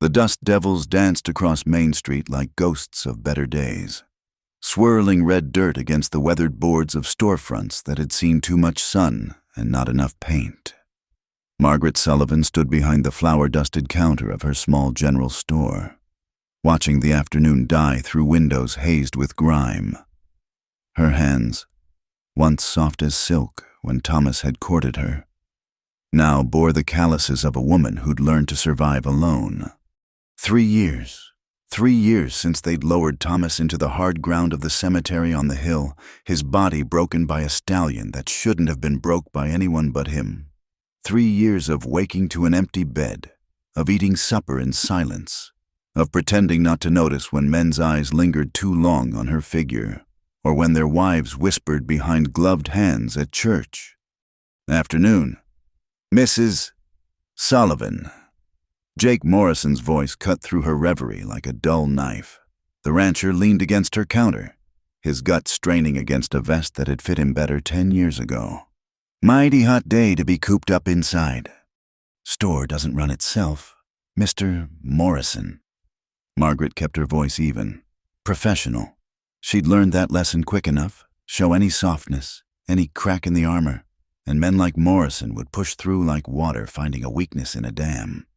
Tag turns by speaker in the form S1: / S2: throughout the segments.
S1: The dust devils danced across Main Street like ghosts of better days, swirling red dirt against the weathered boards of storefronts that had seen too much sun and not enough paint. Margaret Sullivan stood behind the flour-dusted counter of her small general store, watching the afternoon die through windows hazed with grime. Her hands, once soft as silk when Thomas had courted her, now bore the calluses of a woman who'd learned to survive alone. 3 years. 3 years since they'd lowered Thomas into the hard ground of the cemetery on the hill, his body broken by a stallion that shouldn't have been broke by anyone but him. 3 years of waking to an empty bed, of eating supper in silence, of pretending not to notice when men's eyes lingered too long on her figure, or when their wives whispered behind gloved hands at church. Afternoon. Mrs. Sullivan. Jake Morrison's voice cut through her reverie like a dull knife. The rancher leaned against her counter, his gut straining against a vest that had fit him better 10 years ago. Mighty hot day to be cooped up inside. Store doesn't run itself, Mr. Morrison. Margaret kept her voice even, professional. She'd learned that lesson quick enough, show any softness, any crack in the armor, and men like Morrison would push through like water finding a weakness in a dam.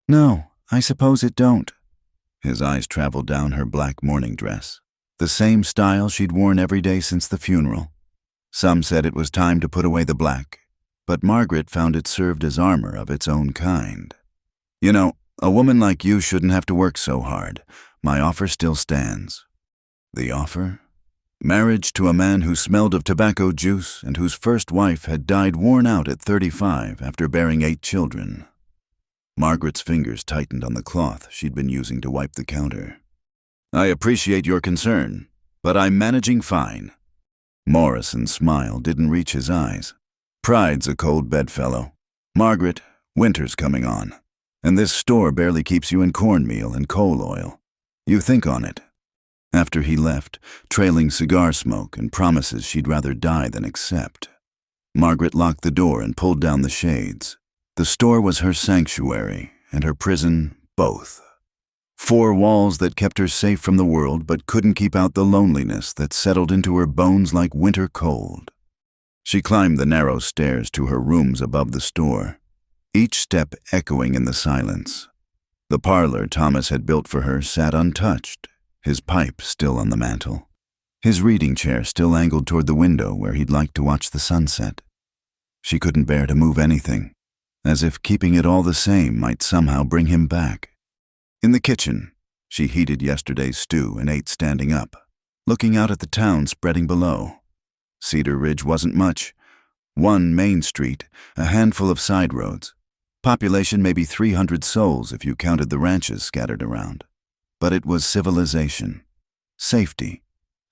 S1: No, I suppose it don't. His eyes traveled down her black morning dress, the same style she'd worn every day since the funeral. Some said it was time to put away the black, but Margaret found it served as armor of its own kind. You know, a woman like you shouldn't have to work so hard. My offer still stands. The offer? Marriage to a man who smelled of tobacco juice and whose first wife had died worn out at 35 after bearing 8 children. Margaret's fingers tightened on the cloth she'd been using to wipe the counter. I appreciate your concern, but I'm managing fine. Morrison's smile didn't reach his eyes. Pride's a cold bedfellow. Margaret, winter's coming on, and this store barely keeps you in cornmeal and coal oil. You think on it. After he left, trailing cigar smoke and promises she'd rather die than accept. Margaret locked the door and pulled down the shades. The store was her sanctuary, and her prison both. 4 walls that kept her safe from the world but couldn't keep out the loneliness that settled into her bones like winter cold. She climbed the narrow stairs to her rooms above the store, each step echoing in the silence. The parlor Thomas had built for her sat untouched, his pipe still on the mantel, his reading chair still angled toward the window where he'd like to watch the sunset. She couldn't bear to move anything, as if keeping it all the same might somehow bring him back. In the kitchen, she heated yesterday's stew and ate standing up, looking out at the town spreading below. Cedar Ridge wasn't much. 1 main street, a handful of side roads. Population maybe 300 souls if you counted the ranches scattered around. But it was civilization. Safety.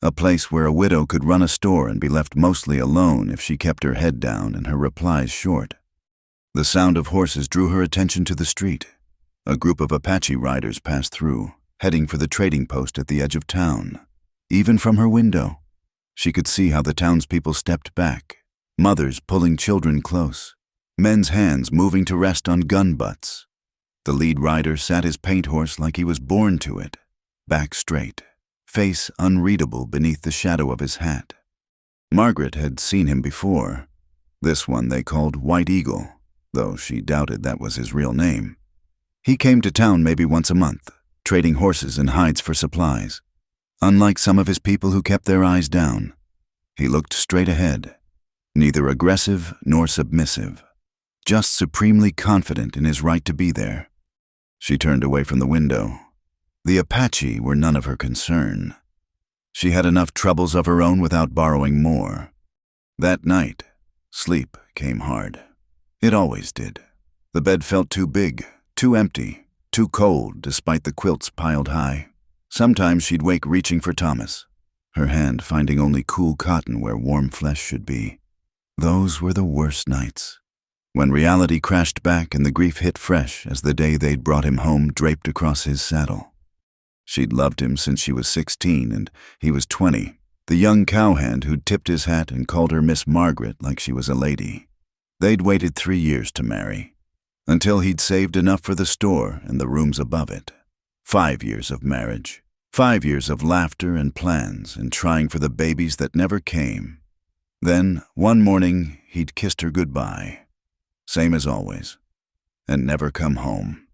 S1: A place where a widow could run a store and be left mostly alone if she kept her head down and her replies short. The sound of horses drew her attention to the street. A group of Apache riders passed through, heading for the trading post at the edge of town. Even from her window, she could see how the townspeople stepped back, mothers pulling children close, men's hands moving to rest on gun butts. The lead rider sat his paint horse like he was born to it, back straight, face unreadable beneath the shadow of his hat. Margaret had seen him before. This one they called White Eagle, though she doubted that was his real name. He came to town maybe once a month, trading horses and hides for supplies. Unlike some of his people who kept their eyes down, he looked straight ahead, neither aggressive nor submissive, just supremely confident in his right to be there. She turned away from the window. The Apache were none of her concern. She had enough troubles of her own without borrowing more. That night, sleep came hard. It always did. The bed felt too big, too empty, too cold despite the quilts piled high. Sometimes she'd wake reaching for Thomas, her hand finding only cool cotton where warm flesh should be. Those were the worst nights, when reality crashed back and the grief hit fresh as the day they'd brought him home draped across his saddle. She'd loved him since she was 16 and he was 20, the young cowhand who'd tipped his hat and called her Miss Margaret like she was a lady. They'd waited 3 years to marry. until he'd saved enough for the store and the rooms above it. 5 years of marriage, 5 years of laughter and plans and trying for the babies that never came. Then, one morning, he'd kissed her goodbye, same as always, and never come home.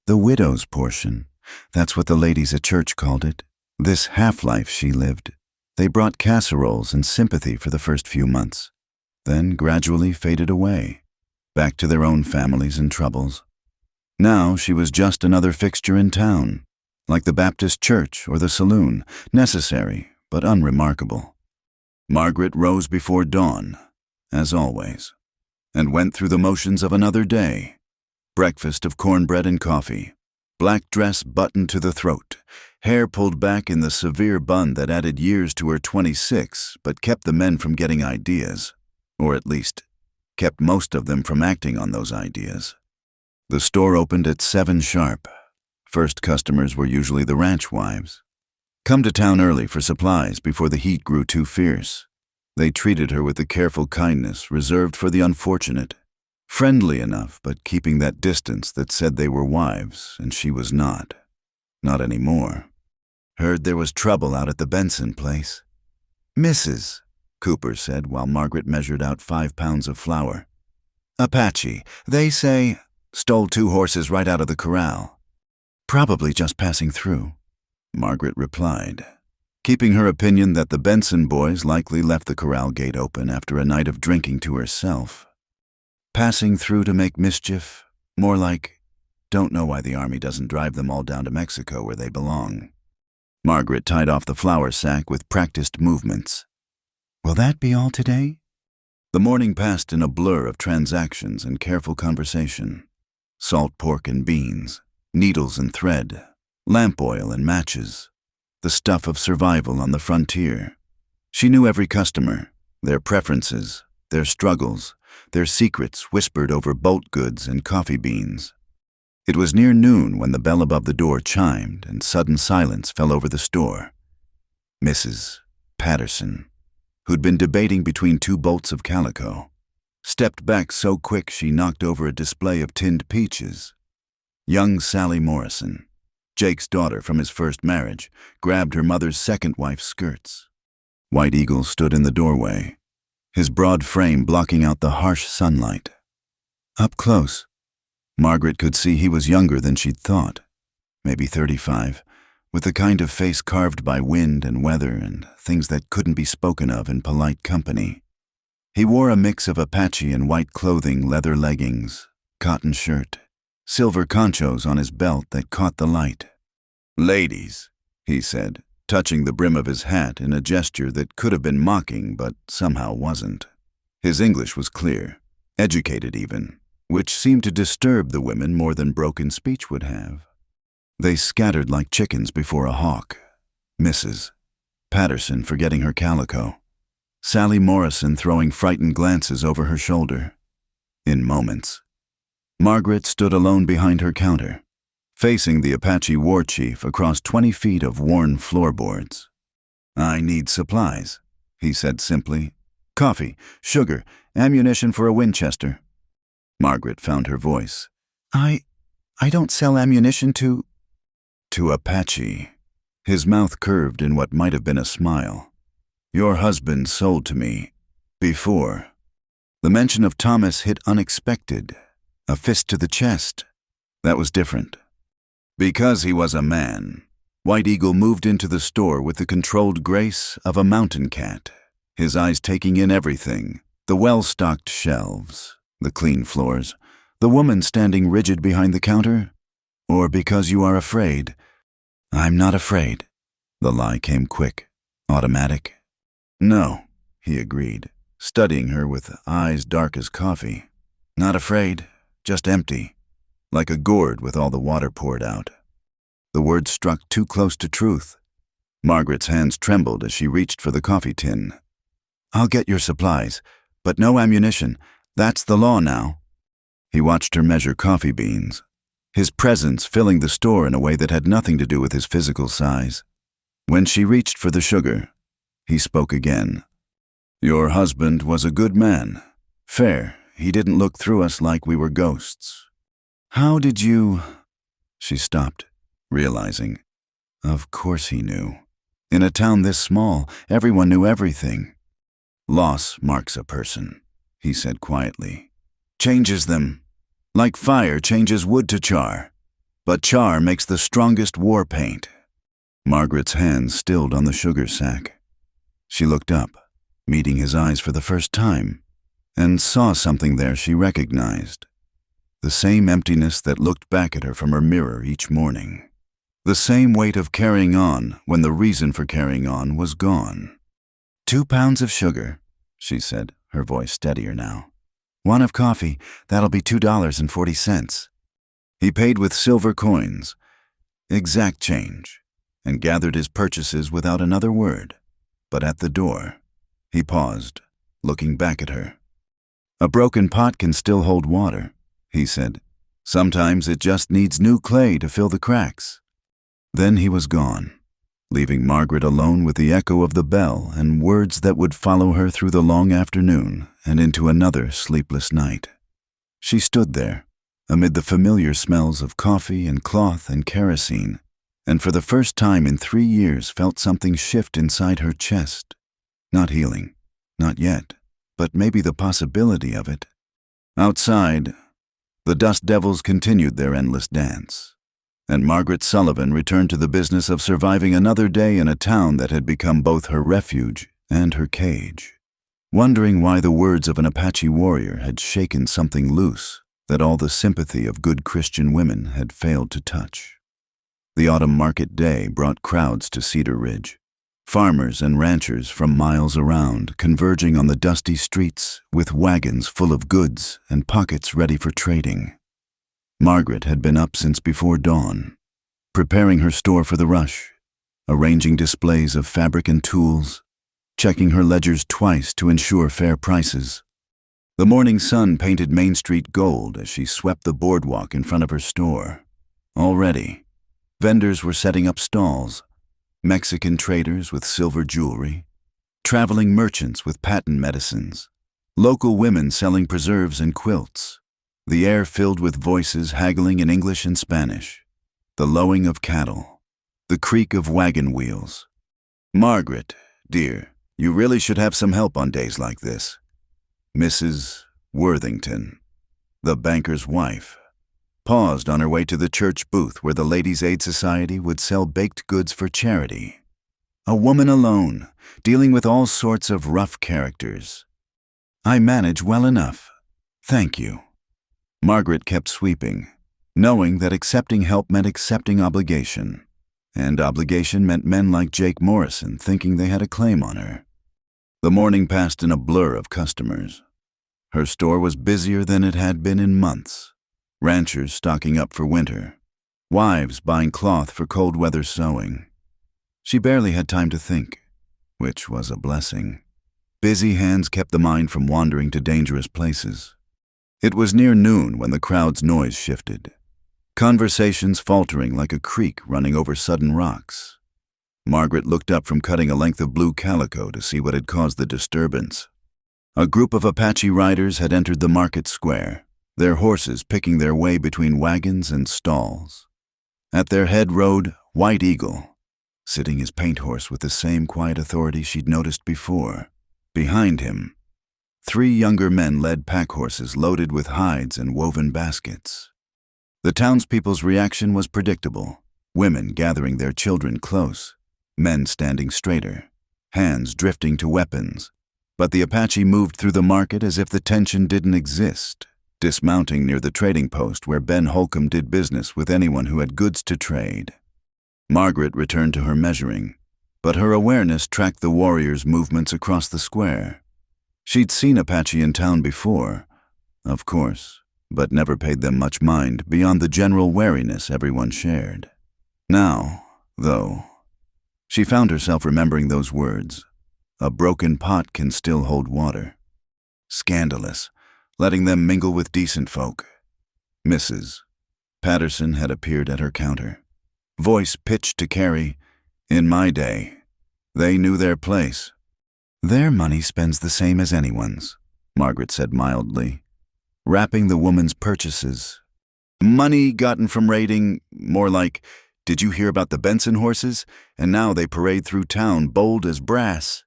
S1: The widow's portion, that's what the ladies at church called it. This half-life she lived. They brought casseroles and sympathy for the first few months, then gradually faded away, back to their own families and troubles. Now she was just another fixture in town, like the Baptist church or the saloon, necessary but unremarkable. Margaret rose before dawn, as always, and went through the motions of another day. Breakfast of cornbread and coffee, black dress buttoned to the throat, hair pulled back in the severe bun that added years to her 26 but kept the men from getting ideas, or at least kept most of them from acting on those ideas. The store opened at 7 sharp. First customers were usually the ranch wives. Come to town early for supplies before the heat grew too fierce. They treated her with the careful kindness reserved for the unfortunate. Friendly enough, but keeping that distance that said they were wives, and she was not. Not anymore. Heard there was trouble out at the Benson place. "Mrs.," Cooper said while Margaret measured out 5 pounds of flour. "Apache, they say, stole 2 horses right out of the corral. Probably just passing through," Margaret replied, keeping her opinion that the Benson boys likely left the corral gate open after a night of drinking to herself. Passing through to make mischief, more like, don't know why the army doesn't drive them all down to Mexico where they belong. Margaret tied off the flour sack with practiced movements. "Will that be all today?" The morning passed in a blur of transactions and careful conversation. Salt pork and beans, needles and thread, lamp oil and matches, the stuff of survival on the frontier. She knew every customer, their preferences, their struggles, their secrets whispered over bolt goods and coffee beans. It was near noon when the bell above the door chimed and sudden silence fell over the store. Mrs. Patterson, who'd been debating between 2 bolts of calico, stepped back so quick she knocked over a display of tinned peaches. Young Sally Morrison, Jake's daughter from his first marriage, grabbed her mother's second wife's skirts. White Eagle stood in the doorway, his broad frame blocking out the harsh sunlight. Up close, Margaret could see he was younger than she'd thought, maybe 35, with the kind of face carved by wind and weather and things that couldn't be spoken of in polite company. He wore a mix of Apache and white clothing, leather leggings, cotton shirt, silver conchos on his belt that caught the light. "Ladies," he said, touching the brim of his hat in a gesture that could have been mocking but somehow wasn't. His English was clear, educated even, which seemed to disturb the women more than broken speech would have. They scattered like chickens before a hawk. Mrs. Patterson forgetting her calico, Sally Morrison throwing frightened glances over her shoulder. In moments, Margaret stood alone behind her counter, facing the Apache war chief across 20 feet of worn floorboards. "I need supplies," he said simply. "Coffee, sugar, ammunition for a Winchester." Margaret found her voice. I don't sell ammunition to Apache." His mouth curved in what might have been a smile. "Your husband sold to me. Before." The mention of Thomas hit unexpected. A fist to the chest. That was different. Because he was a man, White Eagle moved into the store with the controlled grace of a mountain cat, his eyes taking in everything, the well-stocked shelves, the clean floors, the woman standing rigid behind the counter. "Or because you are afraid." "I'm not afraid." The lie came quick, automatic. "No," he agreed, studying her with eyes dark as coffee. "Not afraid, just empty, like a gourd with all the water poured out." The words struck too close to truth. Margaret's hands trembled as she reached for the coffee tin. "I'll get your supplies, but no ammunition. That's the law now." He watched her measure coffee beans, his presence filling the store in a way that had nothing to do with his physical size. When she reached for the sugar, he spoke again. "Your husband was a good man. Fair. He didn't look through us like we were ghosts. How did you— She stopped, realizing. Of course he knew. In a town this small, everyone knew everything. Loss marks a person, he said quietly. Changes them. Like fire changes wood to char. But char makes the strongest war paint. Margaret's hands stilled on the sugar sack. She looked up, meeting his eyes for the first time, and saw something there she recognized. The same emptiness that looked back at her from her mirror each morning. The same weight of carrying on when the reason for carrying on was gone. 2 pounds of sugar, she said, her voice steadier now. 1 of coffee, that'll be $2.40. He paid with silver coins, exact change, and gathered his purchases without another word. But at the door, he paused, looking back at her. A broken pot can still hold water, he said. Sometimes it just needs new clay to fill the cracks. Then he was gone, leaving Margaret alone with the echo of the bell and words that would follow her through the long afternoon and into another sleepless night. She stood there, amid the familiar smells of coffee and cloth and kerosene, and for the first time in 3 years felt something shift inside her chest. Not healing, not yet, but maybe the possibility of it. Outside, the dust devils continued their endless dance, and Margaret Sullivan returned to the business of surviving another day in a town that had become both her refuge and her cage, wondering why the words of an Apache warrior had shaken something loose that all the sympathy of good Christian women had failed to touch. The autumn market day brought crowds to Cedar Ridge, farmers and ranchers from miles around converging on the dusty streets with wagons full of goods and pockets ready for trading. Margaret had been up since before dawn, preparing her store for the rush, arranging displays of fabric and tools, checking her ledgers twice to ensure fair prices. The morning sun painted Main Street gold as she swept the boardwalk in front of her store. Already, vendors were setting up stalls, Mexican traders with silver jewelry, traveling merchants with patent medicines, local women selling preserves and quilts. The air filled with voices haggling in English and Spanish, the lowing of cattle, the creak of wagon wheels. Margaret, dear, you really should have some help on days like this. Mrs. Worthington, the banker's wife, paused on her way to the church booth where the Ladies' Aid Society would sell baked goods for charity. A woman alone, dealing with all sorts of rough characters. I manage well enough. Thank you. Margaret kept sweeping, knowing that accepting help meant accepting obligation, and obligation meant men like Jake Morrison thinking they had a claim on her. The morning passed in a blur of customers. Her store was busier than it had been in months. Ranchers stocking up for winter, wives buying cloth for cold weather sewing. She barely had time to think, which was a blessing. Busy hands kept the mind from wandering to dangerous places. It was near noon when the crowd's noise shifted, conversations faltering like a creek running over sudden rocks. Margaret looked up from cutting a length of blue calico to see what had caused the disturbance. A group of Apache riders had entered the market square, their horses picking their way between wagons and stalls. At their head rode White Eagle, sitting his paint horse with the same quiet authority she'd noticed before. Behind him, 3 younger men led pack horses loaded with hides and woven baskets. The townspeople's reaction was predictable, women gathering their children close, men standing straighter, hands drifting to weapons. But the Apache moved through the market as if the tension didn't exist, dismounting near the trading post where Ben Holcomb did business with anyone who had goods to trade. Margaret returned to her measuring, but her awareness tracked the warriors' movements across the square. She'd seen Apache in town before, of course, but never paid them much mind beyond the general wariness everyone shared. Now, though, she found herself remembering those words. A broken pot can still hold water. Scandalous, letting them mingle with decent folk. Mrs. Patterson had appeared at her counter, voice pitched to carry, "In my day, they knew their place." "Their money spends the same as anyone's," Margaret said mildly, wrapping the woman's purchases. Money gotten from raiding, more like, did you hear about the Benson horses? And now they parade through town bold as brass.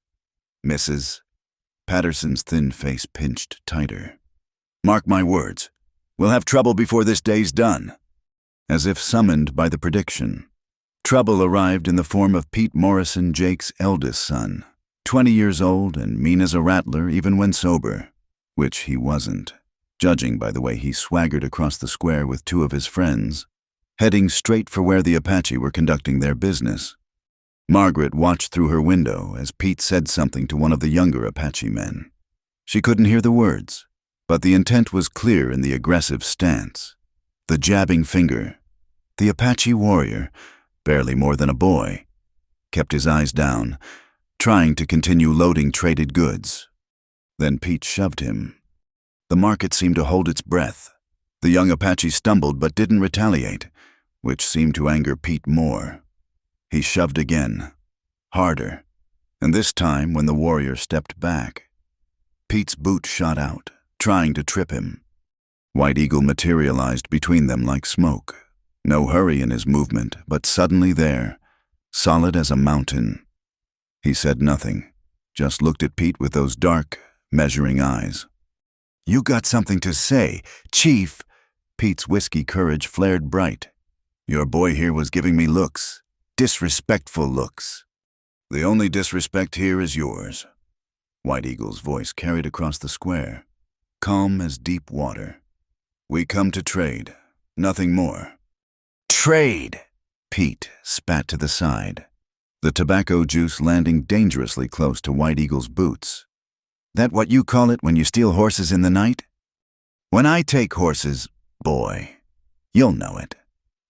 S1: Mrs. Patterson's thin face pinched tighter. Mark my words. We'll have trouble before this day's done. As if summoned by the prediction, trouble arrived in the form of Pete Morrison, Jake's eldest son, 20 years old and mean as a rattler even when sober, which he wasn't, judging by the way he swaggered across the square with two of his friends, heading straight for where the Apache were conducting their business. Margaret watched through her window as Pete said something to one of the younger Apache men. She couldn't hear the words, but the intent was clear in the aggressive stance, the jabbing finger. The Apache warrior, barely more than a boy, kept his eyes down, trying to continue loading traded goods. Then Pete shoved him. The market seemed to hold its breath. The young Apache stumbled but didn't retaliate, which seemed to anger Pete more. He shoved again, harder, and this time when the warrior stepped back, Pete's boot shot out, trying to trip him. White Eagle materialized between them like smoke. No hurry in his movement, but suddenly there, solid as a mountain. He said nothing, just looked at Pete with those dark, measuring eyes. You got something to say, Chief? Pete's whiskey courage flared bright. Your boy here was giving me looks, disrespectful looks. The only disrespect here is yours. White Eagle's voice carried across the square, calm as deep water. We come to trade, nothing more. Trade! Pete spat to the side, the tobacco juice landing dangerously close to White Eagle's boots. That what you call it when you steal horses in the night? When I take horses, boy, you'll know it.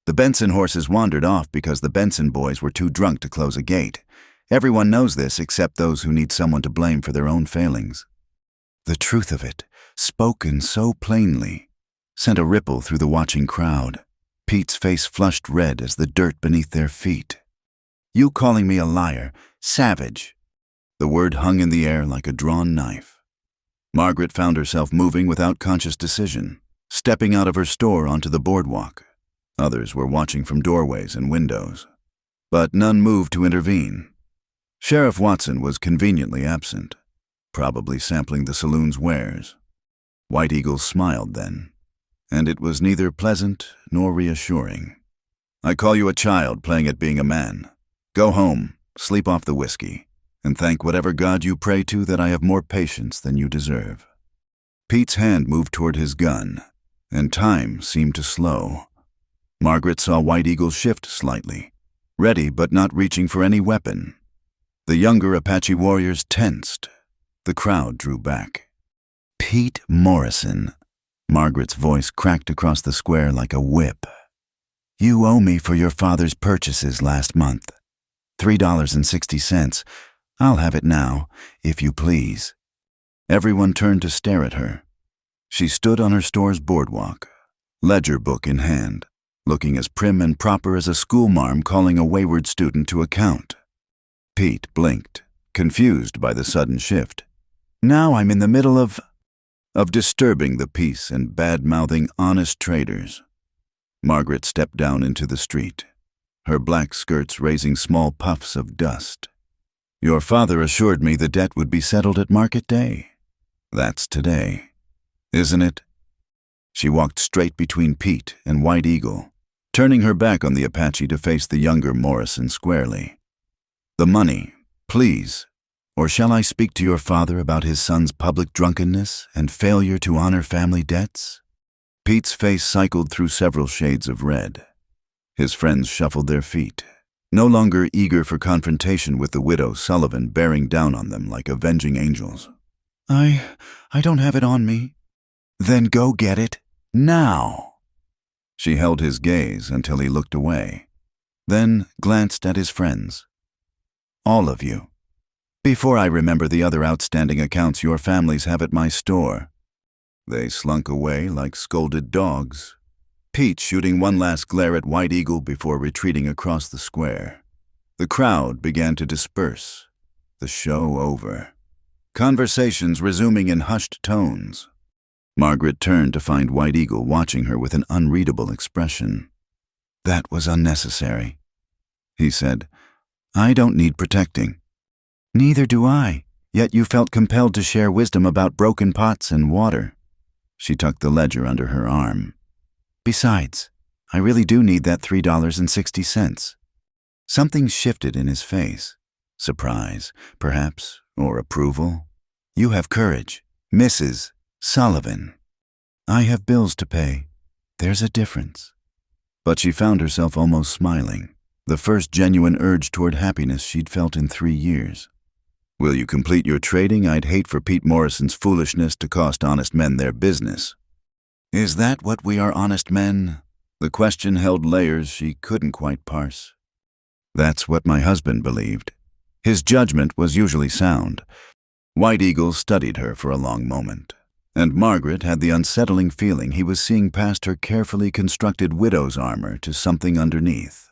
S1: The Benson horses wandered off because the Benson boys were too drunk to close a gate. Everyone knows this except those who need someone to blame for their own failings. The truth of it, spoken so plainly, sent a ripple through the watching crowd. Pete's face flushed red as the dirt beneath their feet. You calling me a liar, savage. The word hung in the air like a drawn knife. Margaret found herself moving without conscious decision, stepping out of her store onto the boardwalk. Others were watching from doorways and windows, but none moved to intervene. Sheriff Watson was conveniently absent, probably sampling the saloon's wares. White Eagle smiled then, and it was neither pleasant nor reassuring. I call you a child playing at being a man. Go home, sleep off the whiskey, and thank whatever God you pray to that I have more patience than you deserve. Pete's hand moved toward his gun, and time seemed to slow. Margaret saw White Eagle shift slightly, ready but not reaching for any weapon. The younger Apache warriors tensed. The crowd drew back. Pete Morrison. Margaret's voice cracked across the square like a whip. You owe me for your father's purchases last month. $3.60. I'll have it now, if you please. Everyone turned to stare at her. She stood on her store's boardwalk, ledger book in hand, looking as prim and proper as a schoolmarm calling a wayward student to account. Pete blinked, confused by the sudden shift. Now I'm in the middle of disturbing the peace and bad-mouthing honest traders. Margaret stepped down into the street, her black skirts raising small puffs of dust. Your father assured me the debt would be settled at market day. That's today, isn't it? She walked straight between Pete and White Eagle, turning her back on the Apache to face the younger Morrison squarely. The money, please. Or shall I speak to your father about his son's public drunkenness and failure to honor family debts? Pete's face cycled through several shades of red. His friends shuffled their feet, no longer eager for confrontation with the widow Sullivan bearing down on them like avenging angels. I don't have it on me. Then go get it, now. She held his gaze until he looked away, then glanced at his friends. All of you. Before I remember the other outstanding accounts your families have at my store. They slunk away like scolded dogs, Pete shooting one last glare at White Eagle before retreating across the square. The crowd began to disperse, the show over. Conversations resuming in hushed tones. Margaret turned to find White Eagle watching her with an unreadable expression. "That was unnecessary," he said. "I don't need protecting." "Neither do I, yet you felt compelled to share wisdom about broken pots and water." She tucked the ledger under her arm. "Besides, I really do need that $3.60. Something shifted in his face. Surprise, perhaps, or approval. "You have courage, Mrs. Sullivan. I have bills to pay. There's a difference." But she found herself almost smiling, the first genuine urge toward happiness she'd felt in 3 years. "Will you complete your trading? I'd hate for Pete Morrison's foolishness to cost honest men their business." Is that what we are, honest men? The question held layers she couldn't quite parse. That's what my husband believed. His judgment was usually sound. White Eagle studied her for a long moment, and Margaret had the unsettling feeling he was seeing past her carefully constructed widow's armor to something underneath.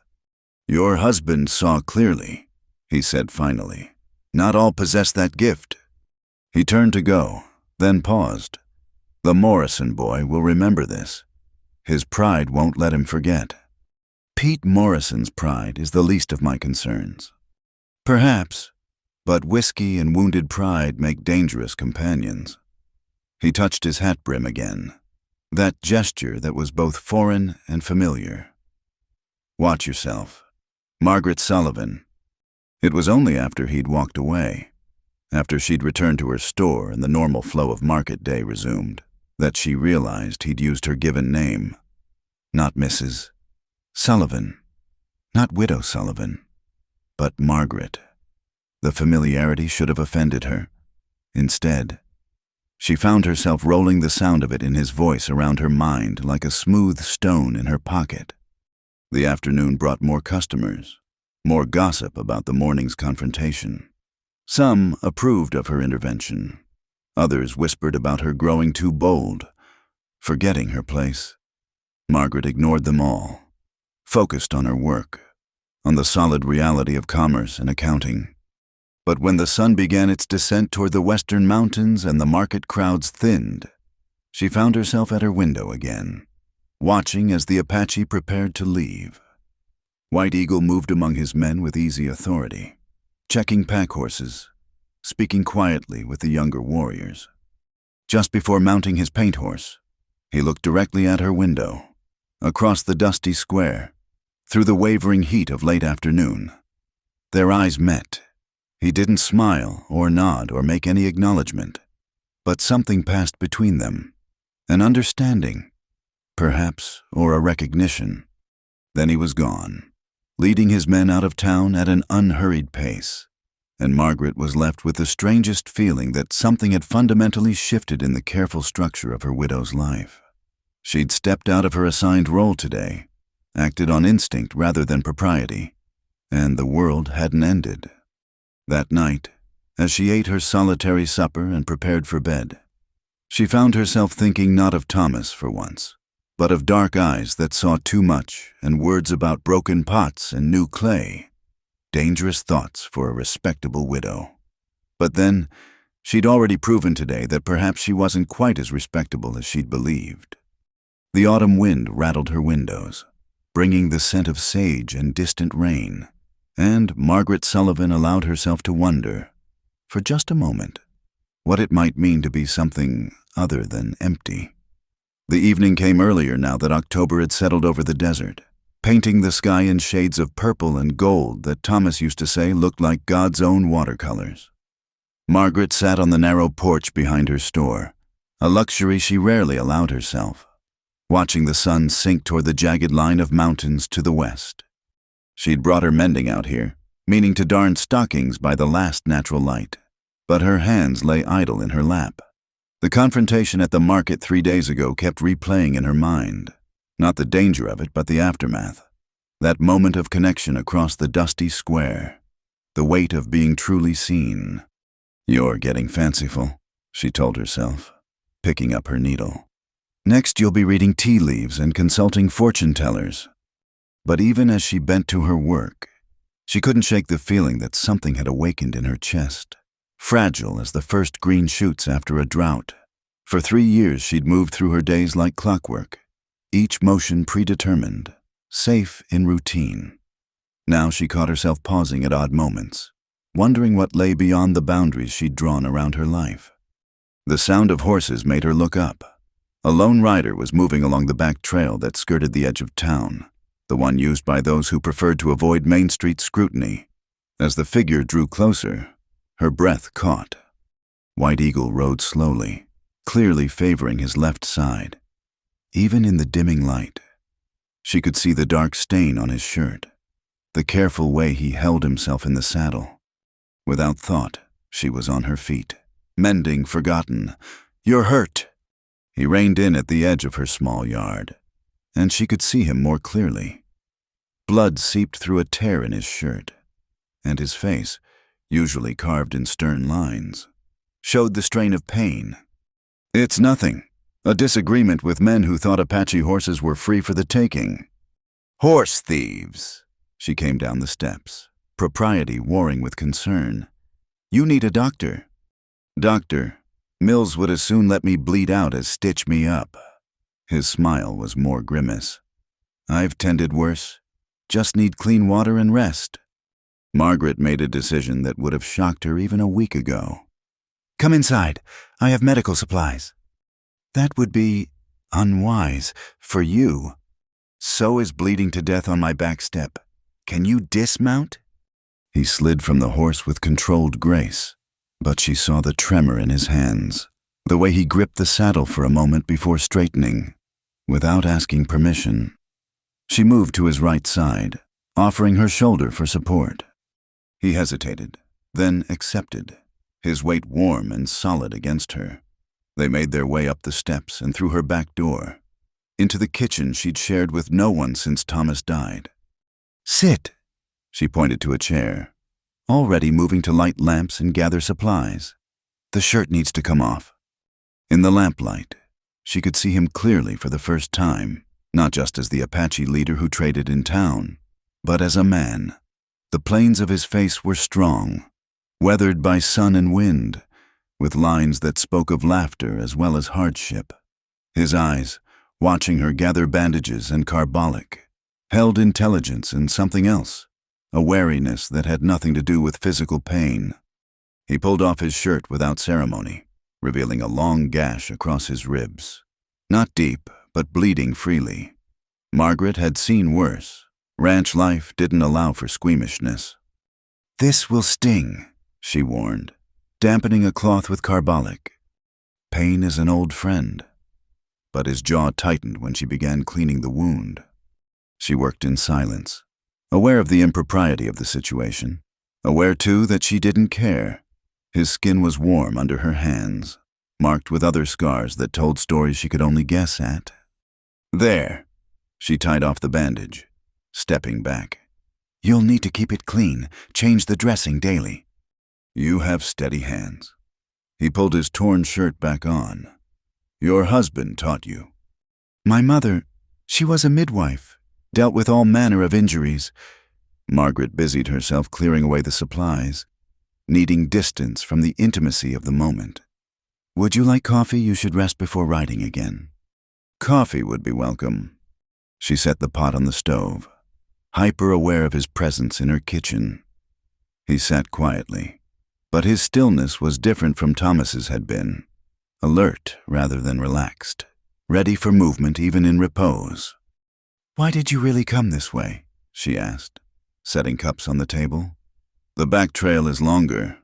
S1: "Your husband saw clearly," he said finally. "Not all possess that gift." He turned to go, then paused. The Morrison boy will remember this. His pride won't let him forget. Pete Morrison's pride is the least of my concerns. Perhaps, but whiskey and wounded pride make dangerous companions. He touched his hat brim again, that gesture that was both foreign and familiar. "Watch yourself. Margaret Sullivan." It was only after he'd walked away, after she'd returned to her store and the normal flow of market day resumed, that she realized he'd used her given name. Not Mrs. Sullivan, not Widow Sullivan, but Margaret. The familiarity should have offended her. Instead, she found herself rolling the sound of it in his voice around her mind like a smooth stone in her pocket. The afternoon brought more customers, more gossip about the morning's confrontation. Some approved of her intervention. Others whispered about her growing too bold, forgetting her place. Margaret ignored them all, focused on her work, on the solid reality of commerce and accounting. But when the sun began its descent toward the western mountains and the market crowds thinned, she found herself at her window again, watching as the Apache prepared to leave. White Eagle moved among his men with easy authority, checking pack horses, speaking quietly with the younger warriors. Just before mounting his paint horse, he looked directly at her window, across the dusty square, through the wavering heat of late afternoon. Their eyes met. He didn't smile or nod or make any acknowledgement, but something passed between them, an understanding, perhaps, or a recognition. Then he was gone, leading his men out of town at an unhurried pace, and Margaret was left with the strangest feeling that something had fundamentally shifted in the careful structure of her widow's life. She'd stepped out of her assigned role today, acted on instinct rather than propriety, and the world hadn't ended. That night, as she ate her solitary supper and prepared for bed, she found herself thinking not of Thomas for once, but of dark eyes that saw too much and words about broken pots and new clay. Dangerous thoughts for a respectable widow. But then, she'd already proven today that perhaps she wasn't quite as respectable as she'd believed. The autumn wind rattled her windows, bringing the scent of sage and distant rain, and Margaret Sullivan allowed herself to wonder, for just a moment, what it might mean to be something other than empty. The evening came earlier now that October had settled over the desert, painting the sky in shades of purple and gold that Thomas used to say looked like God's own watercolors. Margaret sat on the narrow porch behind her store, a luxury she rarely allowed herself, watching the sun sink toward the jagged line of mountains to the west. She'd brought her mending out here, meaning to darn stockings by the last natural light, but her hands lay idle in her lap. The confrontation at the market 3 days ago kept replaying in her mind, not the danger of it, but the aftermath. That moment of connection across the dusty square, the weight of being truly seen. "You're getting fanciful," she told herself, picking up her needle. "Next you'll be reading tea leaves and consulting fortune tellers." But even as she bent to her work, she couldn't shake the feeling that something had awakened in her chest, fragile as the first green shoots after a drought, For 3 years she'd moved through her days like clockwork, each motion predetermined, safe in routine. Now she caught herself pausing at odd moments, wondering what lay beyond the boundaries she'd drawn around her life. The sound of horses made her look up. A lone rider was moving along the back trail that skirted the edge of town, the one used by those who preferred to avoid Main Street scrutiny. As the figure drew closer, her breath caught. White Eagle rode slowly, clearly favoring his left side. Even in the dimming light, she could see the dark stain on his shirt, the careful way he held himself in the saddle. Without thought, she was on her feet, mending forgotten. "You're hurt." He reined in at the edge of her small yard, and she could see him more clearly. Blood seeped through a tear in his shirt, and his face, usually carved in stern lines, showed the strain of pain. "It's nothing. A disagreement with men who thought Apache horses were free for the taking." "Horse thieves!" She came down the steps, propriety warring with concern. "You need a doctor." "Doctor, Mills would as soon let me bleed out as stitch me up." His smile was more grimace. "I've tended worse. Just need clean water and rest." Margaret made a decision that would have shocked her even a week ago. "Come inside. I have medical supplies." "That would be unwise for you. So is bleeding to death on my back step. Can you dismount?" He slid from the horse with controlled grace, but she saw the tremor in his hands, the way he gripped the saddle for a moment before straightening, without asking permission. She moved to his right side, offering her shoulder for support. He hesitated, then accepted, his weight warm and solid against her. They made their way up the steps and through her back door, into the kitchen she'd shared with no one since Thomas died. "Sit," she pointed to a chair, already moving to light lamps and gather supplies. "The shirt needs to come off." In the lamplight, she could see him clearly for the first time, not just as the Apache leader who traded in town, but as a man. The planes of his face were strong, weathered by sun and wind, with lines that spoke of laughter as well as hardship. His eyes, watching her gather bandages and carbolic, held intelligence and something else, a wariness that had nothing to do with physical pain. He pulled off his shirt without ceremony, revealing a long gash across his ribs. Not deep, but bleeding freely. Margaret had seen worse. Ranch life didn't allow for squeamishness. "This will sting," she warned, dampening a cloth with carbolic. Pain is an old friend. But his jaw tightened when she began cleaning the wound. She worked in silence, aware of the impropriety of the situation, aware too that she didn't care. His skin was warm under her hands, marked with other scars that told stories she could only guess at. "There." She tied off the bandage, stepping back. "You'll need to keep it clean, change the dressing daily." "You have steady hands." He pulled his torn shirt back on. "Your husband taught you." "My mother, she was a midwife, dealt with all manner of injuries." Margaret busied herself clearing away the supplies, needing distance from the intimacy of the moment. "Would you like coffee? You should rest before riding again." "Coffee would be welcome." She set the pot on the stove, hyper-aware of his presence in her kitchen. He sat quietly, but his stillness was different from Thomas's had been, alert rather than relaxed, ready for movement even in repose. "Why did you really come this way?" she asked, setting cups on the table. "The back trail is longer.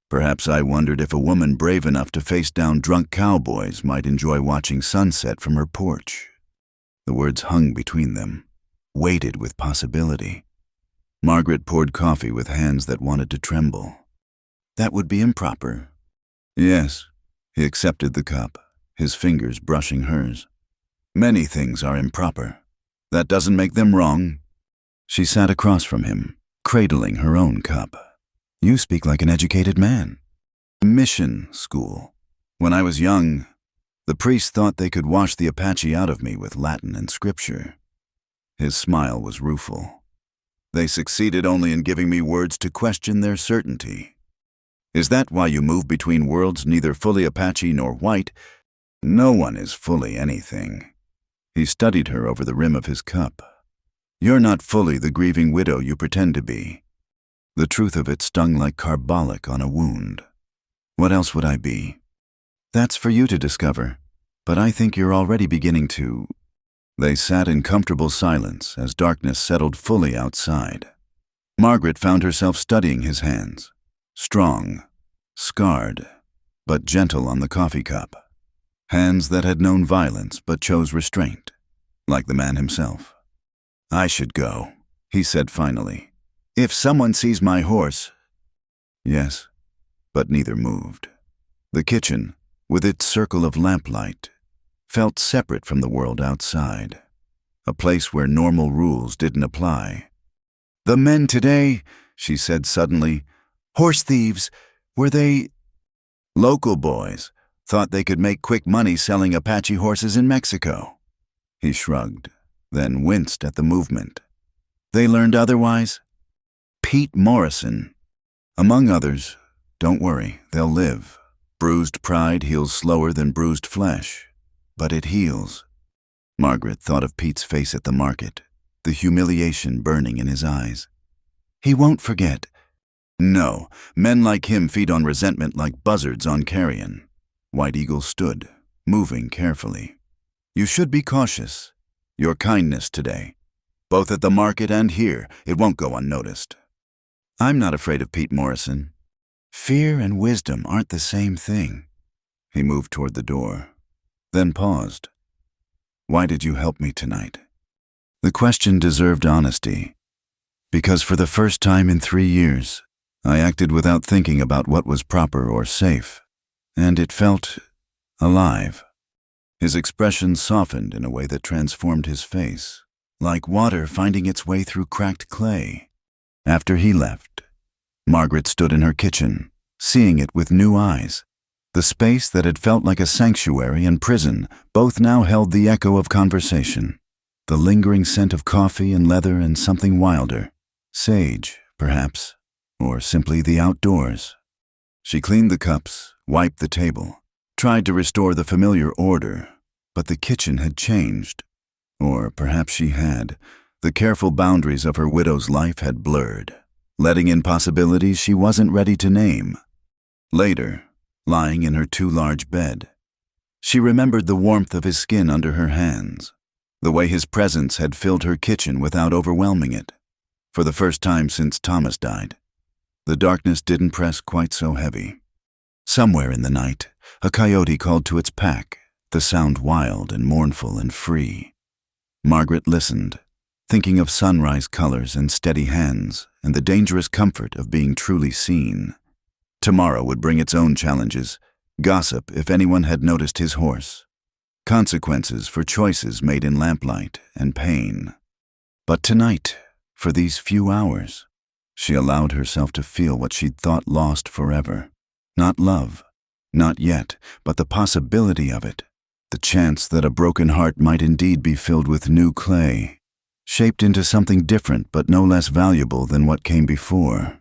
S1: Perhaps I wondered if a woman brave enough to face down drunk cowboys might enjoy watching sunset from her porch." The words hung between them, weighted with possibility. Margaret poured coffee with hands that wanted to tremble. "That would be improper." "Yes." He accepted the cup, his fingers brushing hers. "Many things are improper. That doesn't make them wrong." She sat across from him, cradling her own cup. "You speak like an educated man." "Mission school. When I was young, the priests thought they could wash the Apache out of me with Latin and scripture." His smile was rueful. "They succeeded only in giving me words to question their certainty. Is that why you move between worlds, neither fully Apache nor white, No one is fully anything. He studied her over the rim of his cup. You're not fully the grieving widow you pretend to be. The truth of it stung like carbolic on a wound. What else would I be? That's for you to discover, but I think you're already beginning to. They sat in comfortable silence as darkness settled fully outside. Margaret found herself studying his hands. Strong, scarred, but gentle on the coffee cup. Hands that had known violence but chose restraint, like the man himself. I should go, he said finally. If someone sees my horse. Yes, but neither moved. The kitchen, with its circle of lamplight, felt separate from the world outside, a place where normal rules didn't apply. The men today, she said suddenly, horse thieves, were they? Local boys thought they could make quick money selling Apache horses in Mexico. He shrugged, then winced at the movement. They learned otherwise? Pete Morrison. Among others, don't worry, they'll live. Bruised pride heals slower than bruised flesh, but it heals. Margaret thought of Pete's face at the market, the humiliation burning in his eyes. He won't forget. No, men like him feed on resentment like buzzards on carrion. White Eagle stood, moving carefully. You should be cautious. Your kindness today, both at the market and here, it won't go unnoticed. I'm not afraid of Pete Morrison. Fear and wisdom aren't the same thing. He moved toward the door, then paused. Why did you help me tonight? The question deserved honesty, because for the first time in 3 years, I acted without thinking about what was proper or safe, and it felt alive. His expression softened in a way that transformed his face, like water finding its way through cracked clay. After he left, Margaret stood in her kitchen, seeing it with new eyes. The space that had felt like a sanctuary and prison both now held the echo of conversation, the lingering scent of coffee and leather and something wilder, sage, perhaps, or simply the outdoors. She cleaned the cups, wiped the table, tried to restore the familiar order, but the kitchen had changed. Or perhaps she had. The careful boundaries of her widow's life had blurred, letting in possibilities she wasn't ready to name. Later, lying in her too large bed, she remembered the warmth of his skin under her hands, the way his presence had filled her kitchen without overwhelming it. For the first time since Thomas died, the darkness didn't press quite so heavy. Somewhere in the night, a coyote called to its pack, the sound wild and mournful and free. Margaret listened, thinking of sunrise colors and steady hands and the dangerous comfort of being truly seen. Tomorrow would bring its own challenges, gossip if anyone had noticed his horse, consequences for choices made in lamplight, and pain. But tonight, for these few hours, she allowed herself to feel what she'd thought lost forever. Not love, not yet, but the possibility of it, the chance that a broken heart might indeed be filled with new clay, shaped into something different but no less valuable than what came before.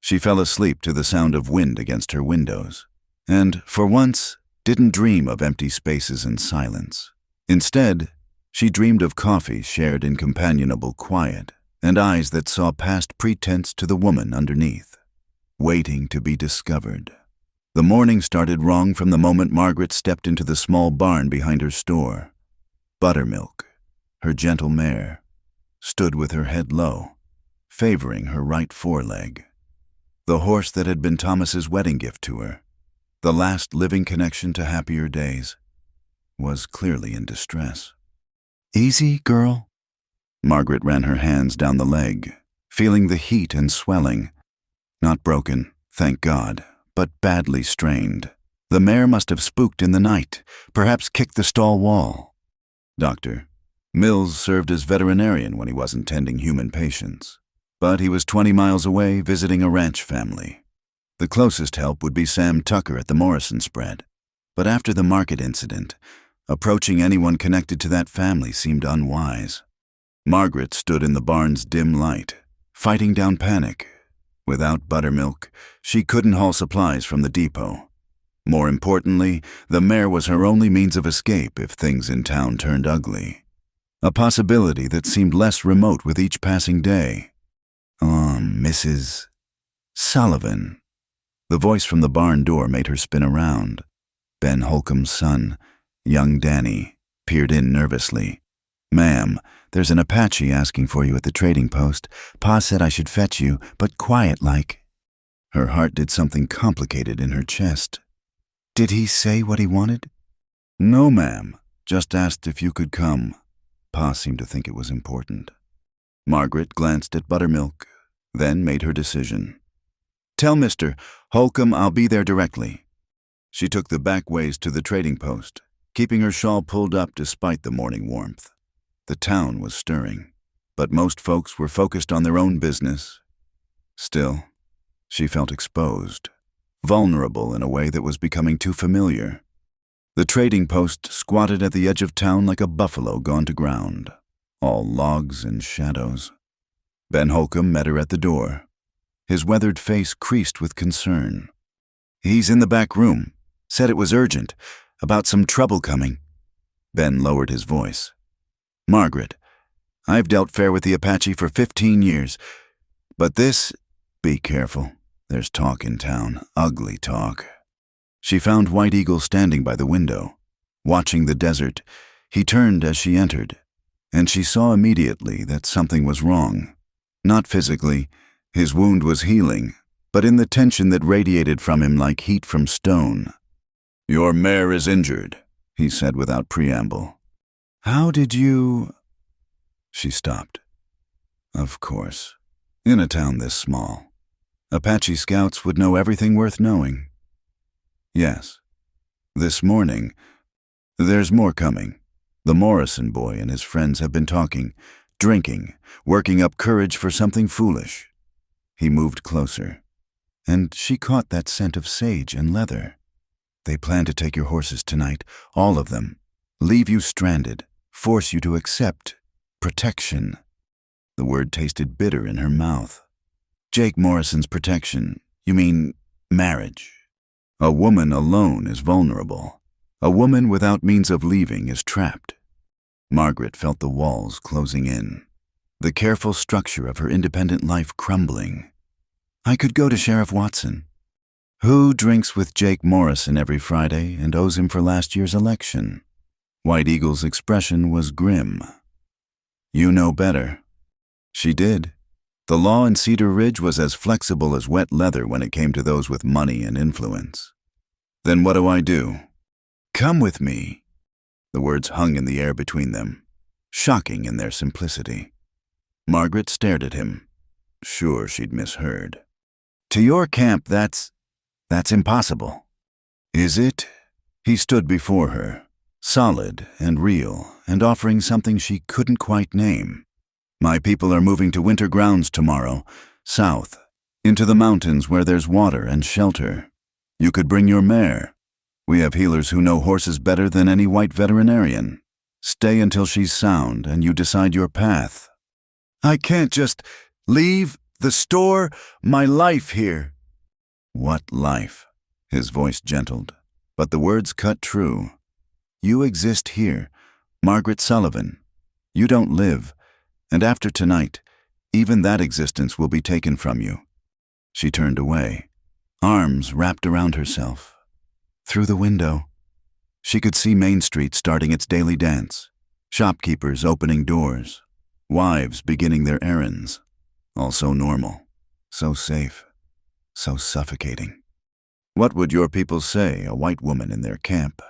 S1: She fell asleep to the sound of wind against her windows, and, for once, didn't dream of empty spaces and silence. Instead, she dreamed of coffee shared in companionable quiet, and eyes that saw past pretense to the woman underneath, waiting to be discovered. The morning started wrong from the moment Margaret stepped into the small barn behind her store. Buttermilk, her gentle mare, stood with her head low, favoring her right foreleg. The horse that had been Thomas's wedding gift to her, the last living connection to happier days, was clearly in distress. Easy, girl? Margaret ran her hands down the leg, feeling the heat and swelling. Not broken, thank God, but badly strained. The mare must have spooked in the night, perhaps kicked the stall wall. Dr. Mills served as veterinarian when he wasn't tending human patients, but he was 20 miles away visiting a ranch family. The closest help would be Sam Tucker at the Morrison spread, but after the market incident, approaching anyone connected to that family seemed unwise. Margaret stood in the barn's dim light, fighting down panic. Without Buttermilk, she couldn't haul supplies from the depot. More importantly, the mare was her only means of escape if things in town turned ugly. A possibility that seemed less remote with each passing day. Mrs. Sullivan. The voice from the barn door made her spin around. Ben Holcomb's son, young Danny, peered in nervously. "Ma'am, there's an Apache asking for you at the trading post. Pa said I should fetch you, but quiet-like." Her heart did something complicated in her chest. "Did he say what he wanted?" "No, ma'am. Just asked if you could come." Pa seemed to think it was important. Margaret glanced at Buttermilk, then made her decision. "Tell Mr. Holcomb I'll be there directly." She took the back ways to the trading post, keeping her shawl pulled up despite the morning warmth. The town was stirring, but most folks were focused on their own business. Still, she felt exposed, vulnerable in a way that was becoming too familiar. The trading post squatted at the edge of town like a buffalo gone to ground, all logs and shadows. Ben Holcomb met her at the door. His weathered face creased with concern. "He's in the back room. Said it was urgent, about some trouble coming." Ben lowered his voice. "Margaret, I've dealt fair with the Apache for 15 years, but this, be careful. There's talk in town, ugly talk." She found White Eagle standing by the window, watching the desert. He turned as she entered, and she saw immediately that something was wrong. Not physically, his wound was healing, but in the tension that radiated from him like heat from stone. "Your mare is injured," he said without preamble. "How did you—" She stopped. Of course, in a town this small, Apache scouts would know everything worth knowing. "Yes. This morning, there's more coming. The Morrison boy and his friends have been talking, drinking, working up courage for something foolish." He moved closer, and she caught that scent of sage and leather. "They plan to take your horses tonight, all of them, leave you stranded, force you to accept protection." The word tasted bitter in her mouth. "Jake Morrison's protection, you mean marriage?" A woman alone is vulnerable. A woman without means of leaving is trapped. Margaret felt the walls closing in, the careful structure of her independent life crumbling. "I could go to Sheriff Watson." "Who drinks with Jake Morrison every Friday and owes him for last year's election?" White Eagle's expression was grim. "You know better." She did. The law in Cedar Ridge was as flexible as wet leather when it came to those with money and influence. "Then what do I do?" "Come with me." The words hung in the air between them, shocking in their simplicity. Margaret stared at him, sure she'd misheard. "To your camp, that's impossible." "Is it?" He stood before her, solid and real, and offering something she couldn't quite name. "My people are moving to winter grounds tomorrow, south, into the mountains where there's water and shelter. You could bring your mare. We have healers who know horses better than any white veterinarian. Stay until she's sound and you decide your path." "I can't just leave the store, my life here." "What life?" His voice gentled, but the words cut true. "You exist here, Margaret Sullivan. You don't live, and after tonight, even that existence will be taken from you." She turned away, arms wrapped around herself. Through the window, she could see Main Street starting its daily dance, shopkeepers opening doors, wives beginning their errands. All so normal, so safe, so suffocating. What would your people say, a white woman in their camp?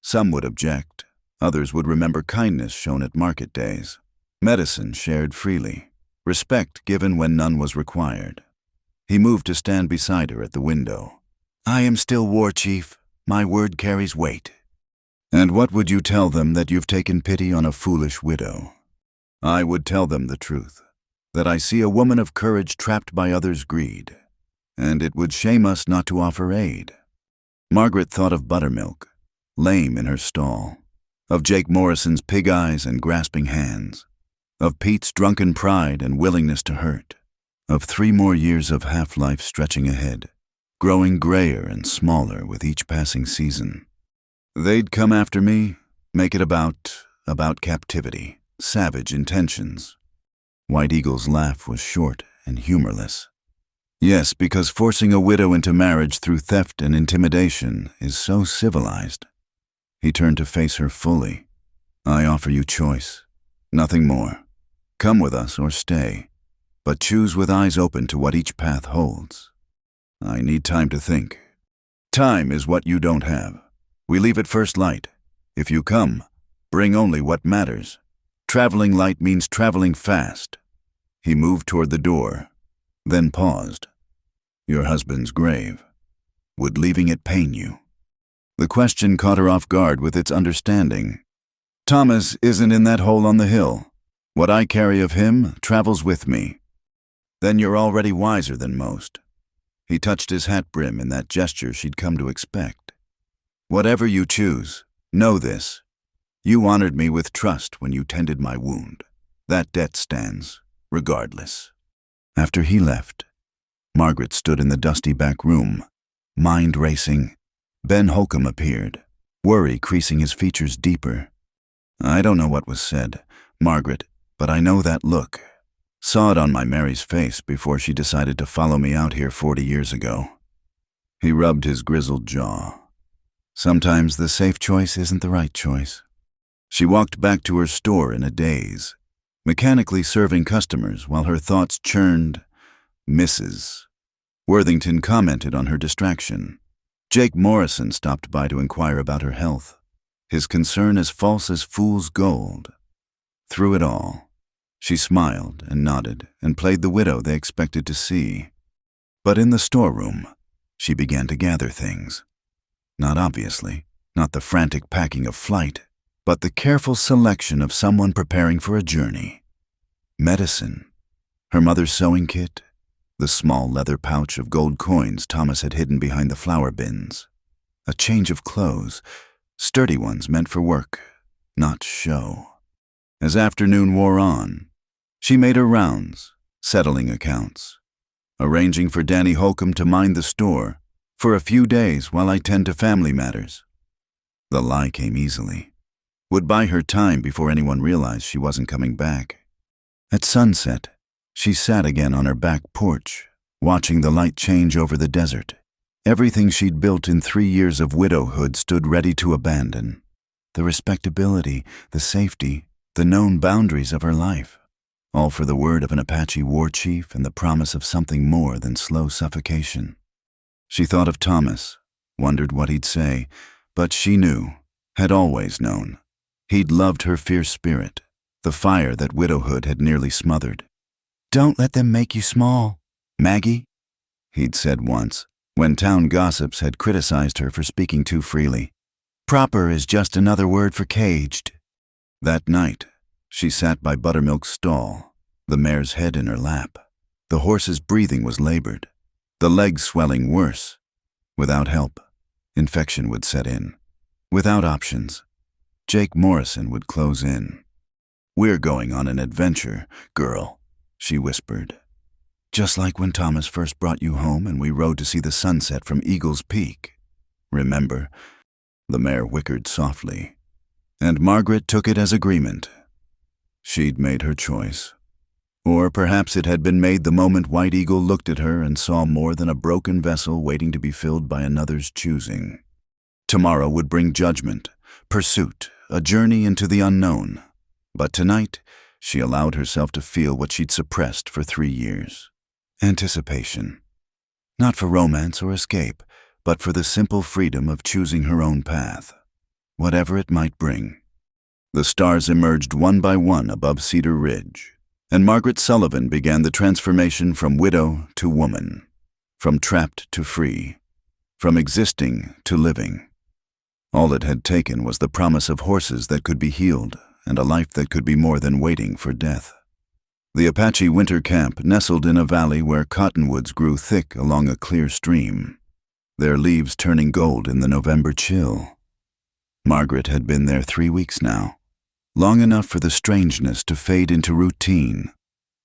S1: Some would object. Others would remember kindness shown at market days, medicine shared freely, respect given when none was required. He moved to stand beside her at the window. "I am still war chief. My word carries weight." "And what would you tell them that you've taken pity on a foolish widow?" "I would tell them the truth, that I see a woman of courage trapped by others' greed, and it would shame us not to offer aid." Margaret thought of Buttermilk, lame in her stall, of Jake Morrison's pig eyes and grasping hands, of Pete's drunken pride and willingness to hurt, of 3 more years of half-life stretching ahead, growing grayer and smaller with each passing season. They'd come after me, make it about captivity, savage intentions. White Eagle's laugh was short and humorless. Yes, because forcing a widow into marriage through theft and intimidation is so civilized. He turned to face her fully. I offer you choice. Nothing more. Come with us or stay, but choose with eyes open to what each path holds. I need time to think. Time is what you don't have. We leave at first light. If you come, bring only what matters. Traveling light means traveling fast. He moved toward the door, then paused. Your husband's grave. Would leaving it pain you? The question caught her off guard with its understanding. Thomas isn't in that hole on the hill. What I carry of him travels with me. Then you're already wiser than most. He touched his hat brim in that gesture she'd come to expect. Whatever you choose, know this. You honored me with trust when you tended my wound. That debt stands, regardless. After he left, Margaret stood in the dusty back room, mind racing. Ben Holcomb appeared, worry creasing his features deeper. I don't know what was said, Margaret, but I know that look. Saw it on my Mary's face before she decided to follow me out here 40 years ago. He rubbed his grizzled jaw. Sometimes the safe choice isn't the right choice. She walked back to her store in a daze, mechanically serving customers while her thoughts churned. Mrs. Worthington commented on her distraction. Jake Morrison stopped by to inquire about her health, his concern as false as fool's gold. Through it all, she smiled and nodded and played the widow they expected to see. But in the storeroom, she began to gather things. Not obviously, not the frantic packing of flight, but the careful selection of someone preparing for a journey. Medicine, her mother's sewing kit, the small leather pouch of gold coins Thomas had hidden behind the flour bins. A change of clothes, sturdy ones meant for work, not show. As afternoon wore on, she made her rounds, settling accounts, arranging for Danny Holcomb to mind the store for a few days while I tend to family matters. The lie came easily. Would buy her time before anyone realized she wasn't coming back. At sunset, she sat again on her back porch, watching the light change over the desert. Everything she'd built in 3 years of widowhood stood ready to abandon. The respectability, the safety, the known boundaries of her life. All for the word of an Apache war chief and the promise of something more than slow suffocation. She thought of Thomas, wondered what he'd say, but she knew, had always known. He'd loved her fierce spirit, the fire that widowhood had nearly smothered. Don't let them make you small, Maggie, he'd said once, when town gossips had criticized her for speaking too freely. Proper is just another word for caged. That night, she sat by Buttermilk's stall, the mare's head in her lap. The horse's breathing was labored, the legs swelling worse. Without help, infection would set in. Without options, Jake Morrison would close in. We're going on an adventure, girl, she whispered. Just like when Thomas first brought you home and we rode to see the sunset from Eagle's Peak. Remember? The mare whickered softly, and Margaret took it as agreement. She'd made her choice. Or perhaps it had been made the moment White Eagle looked at her and saw more than a broken vessel waiting to be filled by another's choosing. Tomorrow would bring judgment, pursuit, a journey into the unknown. But tonight, she allowed herself to feel what she'd suppressed for 3 years. Anticipation. Not for romance or escape, but for the simple freedom of choosing her own path, whatever it might bring. The stars emerged one by one above Cedar Ridge, and Margaret Sullivan began the transformation from widow to woman, from trapped to free, from existing to living. All it had taken was the promise of horses that could be healed and a life that could be more than waiting for death. The Apache winter camp nestled in a valley where cottonwoods grew thick along a clear stream, their leaves turning gold in the November chill. Margaret had been there 3 weeks now, long enough for the strangeness to fade into routine,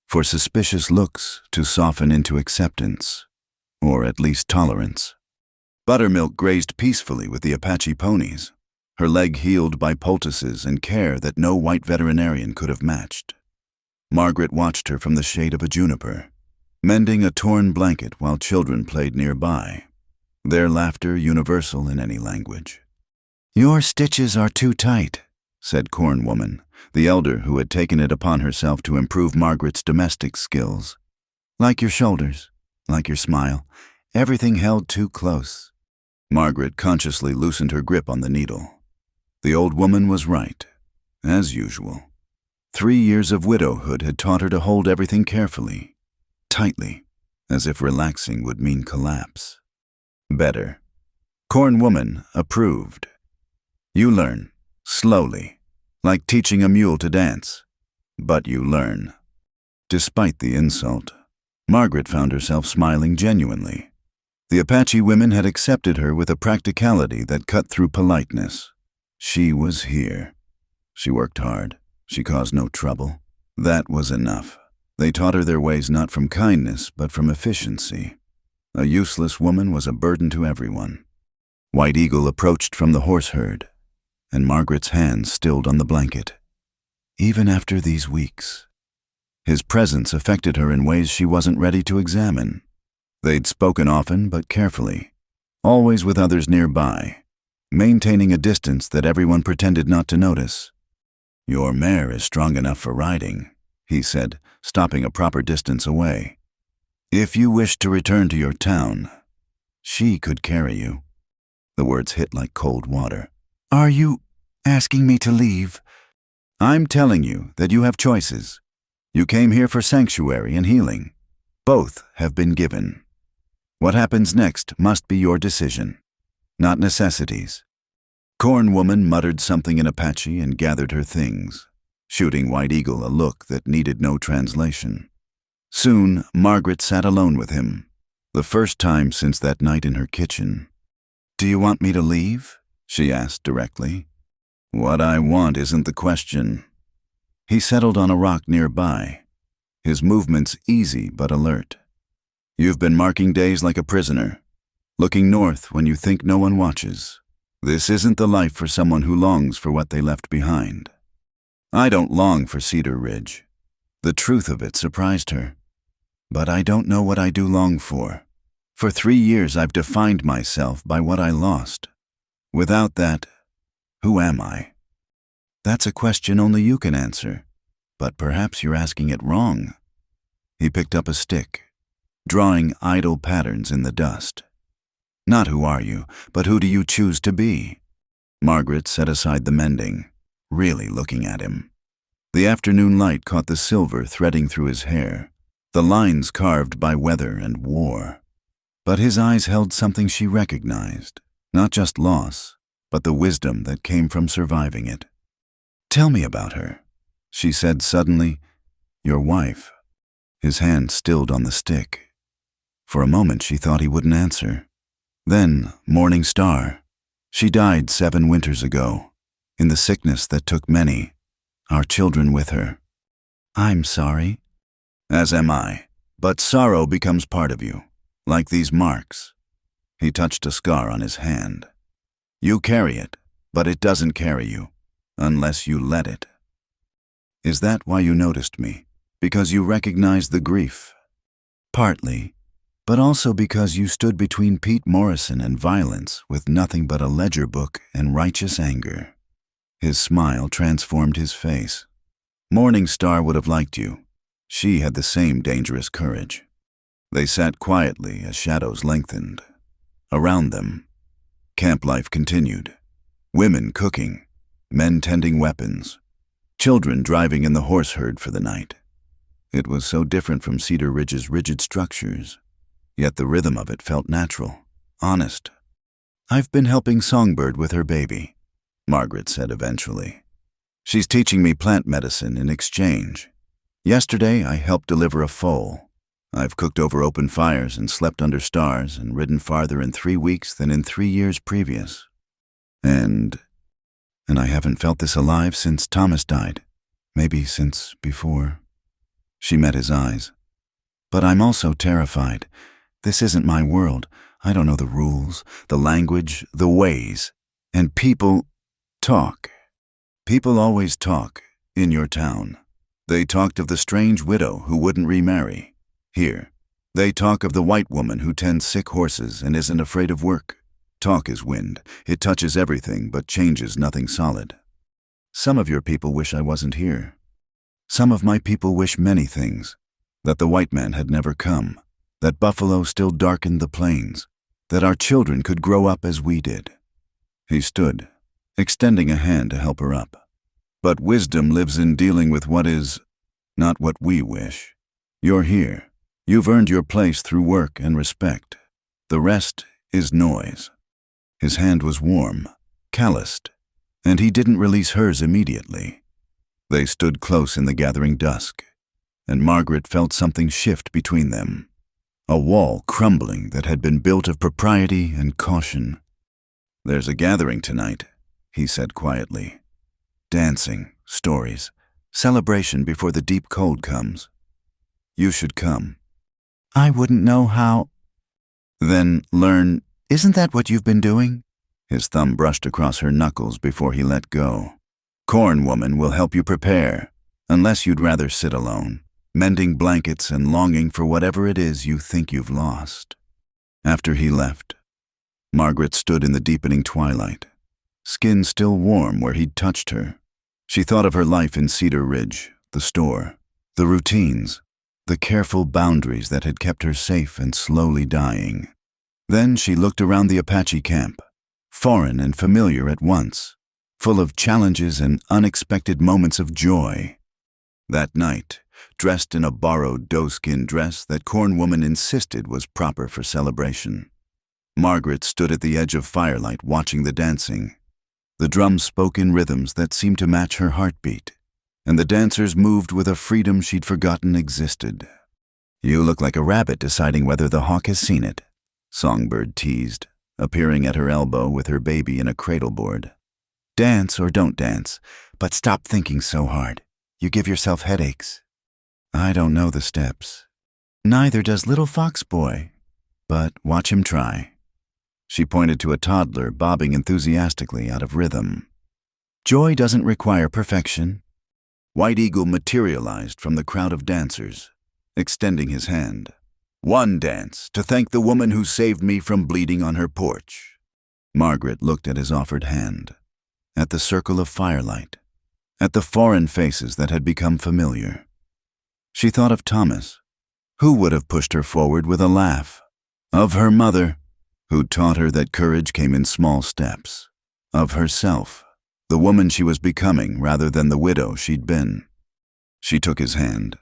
S1: for suspicious looks to soften into acceptance. or at least tolerance. Buttermilk grazed peacefully with the Apache ponies, her leg healed by poultices and care that no white veterinarian could have matched. Margaret watched her from the shade of a juniper, mending a torn blanket while children played nearby, their laughter universal in any language. "Your stitches are too tight," said Corn Woman, the elder who had taken it upon herself to improve Margaret's domestic skills. "Like your shoulders, like your smile, everything held too close." Margaret consciously loosened her grip on the needle. The old woman was right, as usual. 3 years of widowhood had taught her to hold everything carefully, tightly, as if relaxing would mean collapse. Better. Corn Woman approved. "You learn, slowly, like teaching a mule to dance, but you learn." Despite the insult, Margaret found herself smiling genuinely. The Apache women had accepted her with a practicality that cut through politeness. She was here. She worked hard. She caused no trouble. That was enough. They taught her their ways not from kindness, but from efficiency. A useless woman was a burden to everyone. White Eagle approached from the horse herd, and Margaret's hands stilled on the blanket. Even after these weeks, his presence affected her in ways she wasn't ready to examine. They'd spoken often but carefully, always with others nearby, maintaining a distance that everyone pretended not to notice. "Your mare is strong enough for riding," he said, stopping a proper distance away. "If you wish to return to your town, she could carry you." The words hit like cold water. "Are you asking me to leave?" "I'm telling you that you have choices. You came here for sanctuary and healing. Both have been given. What happens next must be your decision, not necessities." Corn Woman muttered something in Apache and gathered her things, shooting White Eagle a look that needed no translation. Soon, Margaret sat alone with him, the first time since that night in her kitchen. "Do you want me to leave?" she asked directly. "What I want isn't the question." He settled on a rock nearby, his movements easy but alert. "You've been marking days like a prisoner, looking north when you think no one watches. This isn't the life for someone who longs for what they left behind." "I don't long for Cedar Ridge." The truth of it surprised her. "But I don't know what I do long for. For 3 years I've defined myself by what I lost. Without that, who am I?" "That's a question only you can answer, but perhaps you're asking it wrong." He picked up a stick, drawing idle patterns in the dust. "Not who are you, but who do you choose to be?" Margaret set aside the mending, really looking at him. The afternoon light caught the silver threading through his hair, the lines carved by weather and war. But his eyes held something she recognized, not just loss, but the wisdom that came from surviving it. "Tell me about her," she said suddenly. "Your wife." His hand stilled on the stick. For a moment she thought he wouldn't answer. Then, Morning Star. She died 7 winters ago, in the sickness that took many, our children with her. "I'm sorry." "As am I. But sorrow becomes part of you, like these marks." He touched a scar on his hand. "You carry it, but it doesn't carry you, unless you let it." "Is that why you noticed me? Because you recognized the grief?" "Partly, but also because you stood between Pete Morrison and violence with nothing but a ledger book and righteous anger." His smile transformed his face. "Morning Star would have liked you. She had the same dangerous courage." They sat quietly as shadows lengthened. Around them, camp life continued. Women cooking, men tending weapons, children driving in the horse herd for the night. It was so different from Cedar Ridge's rigid structures, yet the rhythm of it felt natural, honest. "I've been helping Songbird with her baby," Margaret said eventually. "She's teaching me plant medicine in exchange. Yesterday I helped deliver a foal. I've cooked over open fires and slept under stars and ridden farther in 3 weeks than in 3 years previous. And I haven't felt this alive since Thomas died, maybe since before." She met his eyes. "But I'm also terrified, This isn't my world. I don't know the rules, the language, the ways. And people talk. People always talk in your town. They talked of the strange widow who wouldn't remarry. Here, they talk of the white woman who tends sick horses and isn't afraid of work. Talk is wind. It touches everything but changes nothing solid. Some of your people wish I wasn't here. Some of my people wish many things. That the white man had never come. That buffalo still darkened the plains. That our children could grow up as we did. He stood, extending a hand to help her up. But wisdom lives in dealing with what is not what we wish. You're here. You've earned your place through work and respect. The rest is noise. His hand was warm, calloused, and he didn't release hers immediately. They stood close in the gathering dusk, and Margaret felt something shift between them. A wall crumbling that had been built of propriety and caution. "There's a gathering tonight," he said quietly. "Dancing, stories, celebration before the deep cold comes. You should come." "I wouldn't know how." "Then learn. Isn't that what you've been doing?" His thumb brushed across her knuckles before he let go. "Corn woman will help you prepare, unless you'd rather sit alone, mending blankets and longing for whatever it is you think you've lost." After he left, Margaret stood in the deepening twilight, skin still warm where he'd touched her. She thought of her life in Cedar Ridge, the store, the routines, the careful boundaries that had kept her safe and slowly dying. Then she looked around the Apache camp, foreign and familiar at once, full of challenges and unexpected moments of joy. That night, dressed in a borrowed doeskin dress that Corn Woman insisted was proper for celebration, Margaret stood at the edge of firelight watching the dancing. The drums spoke in rhythms that seemed to match her heartbeat, and the dancers moved with a freedom she'd forgotten existed. "You look like a rabbit deciding whether the hawk has seen it," Songbird teased, appearing at her elbow with her baby in a cradleboard. "Dance or don't dance, but stop thinking so hard. You give yourself headaches." "I don't know the steps." "Neither does little Fox Boy, but watch him try." She pointed to a toddler bobbing enthusiastically out of rhythm. "Joy doesn't require perfection." White Eagle materialized from the crowd of dancers, extending his hand. "One dance to thank the woman who saved me from bleeding on her porch." Margaret looked at his offered hand, at the circle of firelight, at the foreign faces that had become familiar. She thought of Thomas, who would have pushed her forward with a laugh, of her mother, who taught her that courage came in small steps, of herself, the woman she was becoming rather than the widow she'd been. She took his hand.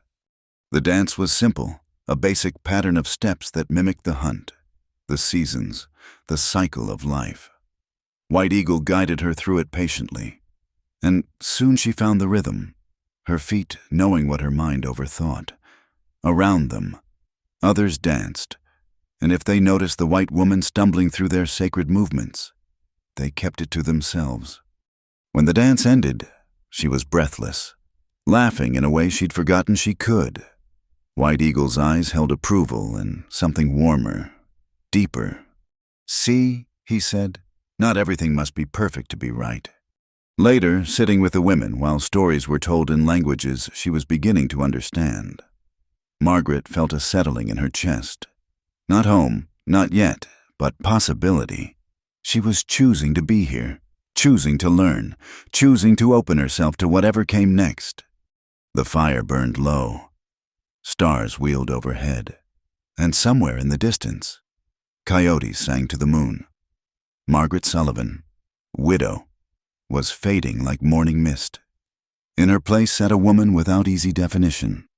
S1: The dance was simple, a basic pattern of steps that mimicked the hunt, the seasons, the cycle of life. White Eagle guided her through it patiently, and soon she found the rhythm, her feet knowing what her mind overthought. Around them, others danced, and if they noticed the white woman stumbling through their sacred movements, they kept it to themselves. When the dance ended, she was breathless, laughing in a way she'd forgotten she could. White Eagle's eyes held approval and something warmer, deeper. "See," he said, "not everything must be perfect to be right." Later, sitting with the women while stories were told in languages she was beginning to understand, Margaret felt a settling in her chest. Not home, not yet, but possibility. She was choosing to be here, choosing to learn, choosing to open herself to whatever came next. The fire burned low. Stars wheeled overhead, and somewhere in the distance, coyotes sang to the moon. Margaret Sullivan, widow, was fading like morning mist. In her place sat a woman without easy definition,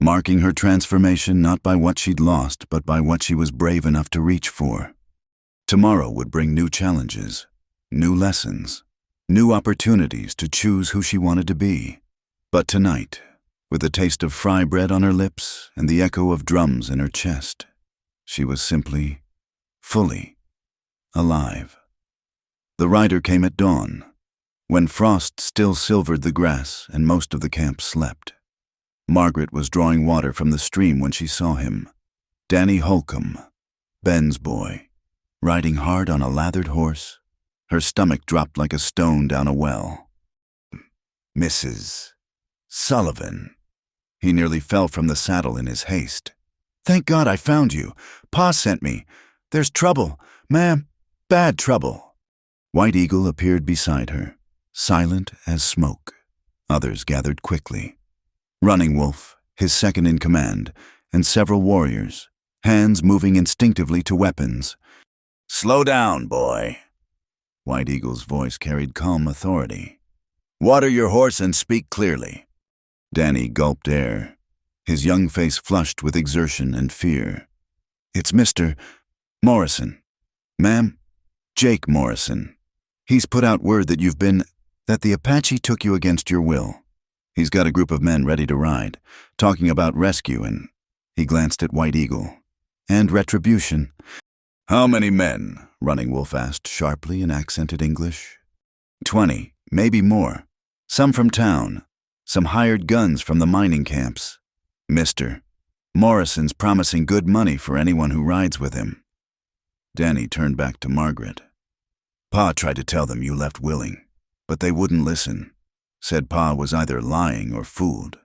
S1: marking her transformation not by what she'd lost, but by what she was brave enough to reach for. Tomorrow would bring new challenges, new lessons, new opportunities to choose who she wanted to be. But tonight, with the taste of fry bread on her lips and the echo of drums in her chest, she was simply, fully, alive. The rider came at dawn, when frost still silvered the grass and most of the camp slept. Margaret was drawing water from the stream when she saw him. Danny Holcomb, Ben's boy, riding hard on a lathered horse. Her stomach dropped like a stone down a well. Mrs. Sullivan. He nearly fell from the saddle in his haste. Thank God I found you. Pa sent me. There's trouble, ma'am. Bad trouble. White Eagle appeared beside her, silent as smoke. Others gathered quickly. Running Wolf, his second in command, and several warriors, hands moving instinctively to weapons. Slow down, boy. White Eagle's voice carried calm authority. Water your horse and speak clearly. Danny gulped air, his young face flushed with exertion and fear. It's Mr. Morrison. Ma'am, Jake Morrison. He's put out word that that the Apache took you against your will. He's got a group of men ready to ride, talking about rescue and, he glanced at White Eagle, and retribution. How many men? Running Wolf asked sharply in accented English. 20, maybe more. Some from town, some hired guns from the mining camps. Mr. Morrison's promising good money for anyone who rides with him. Danny turned back to Margaret. Pa tried to tell them you left willing, but they wouldn't listen. Said Pa was either lying or fooled.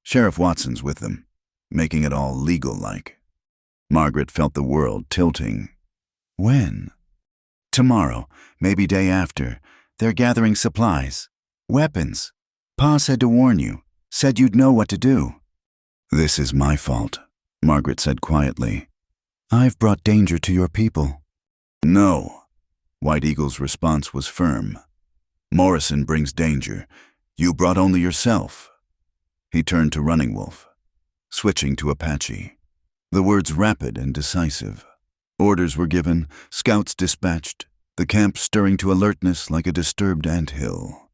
S1: Sheriff Watson's with them, making it all legal-like. Margaret felt the world tilting. When? Tomorrow, maybe day after. They're gathering supplies. Weapons. Pa said to warn you, said you'd know what to do. This is my fault, Margaret said quietly. I've brought danger to your people. No. White Eagle's response was firm. Morrison brings danger. You brought only yourself. He turned to Running Wolf, switching to Apache. The words rapid and decisive. Orders were given, scouts dispatched, the camp stirring to alertness like a disturbed anthill.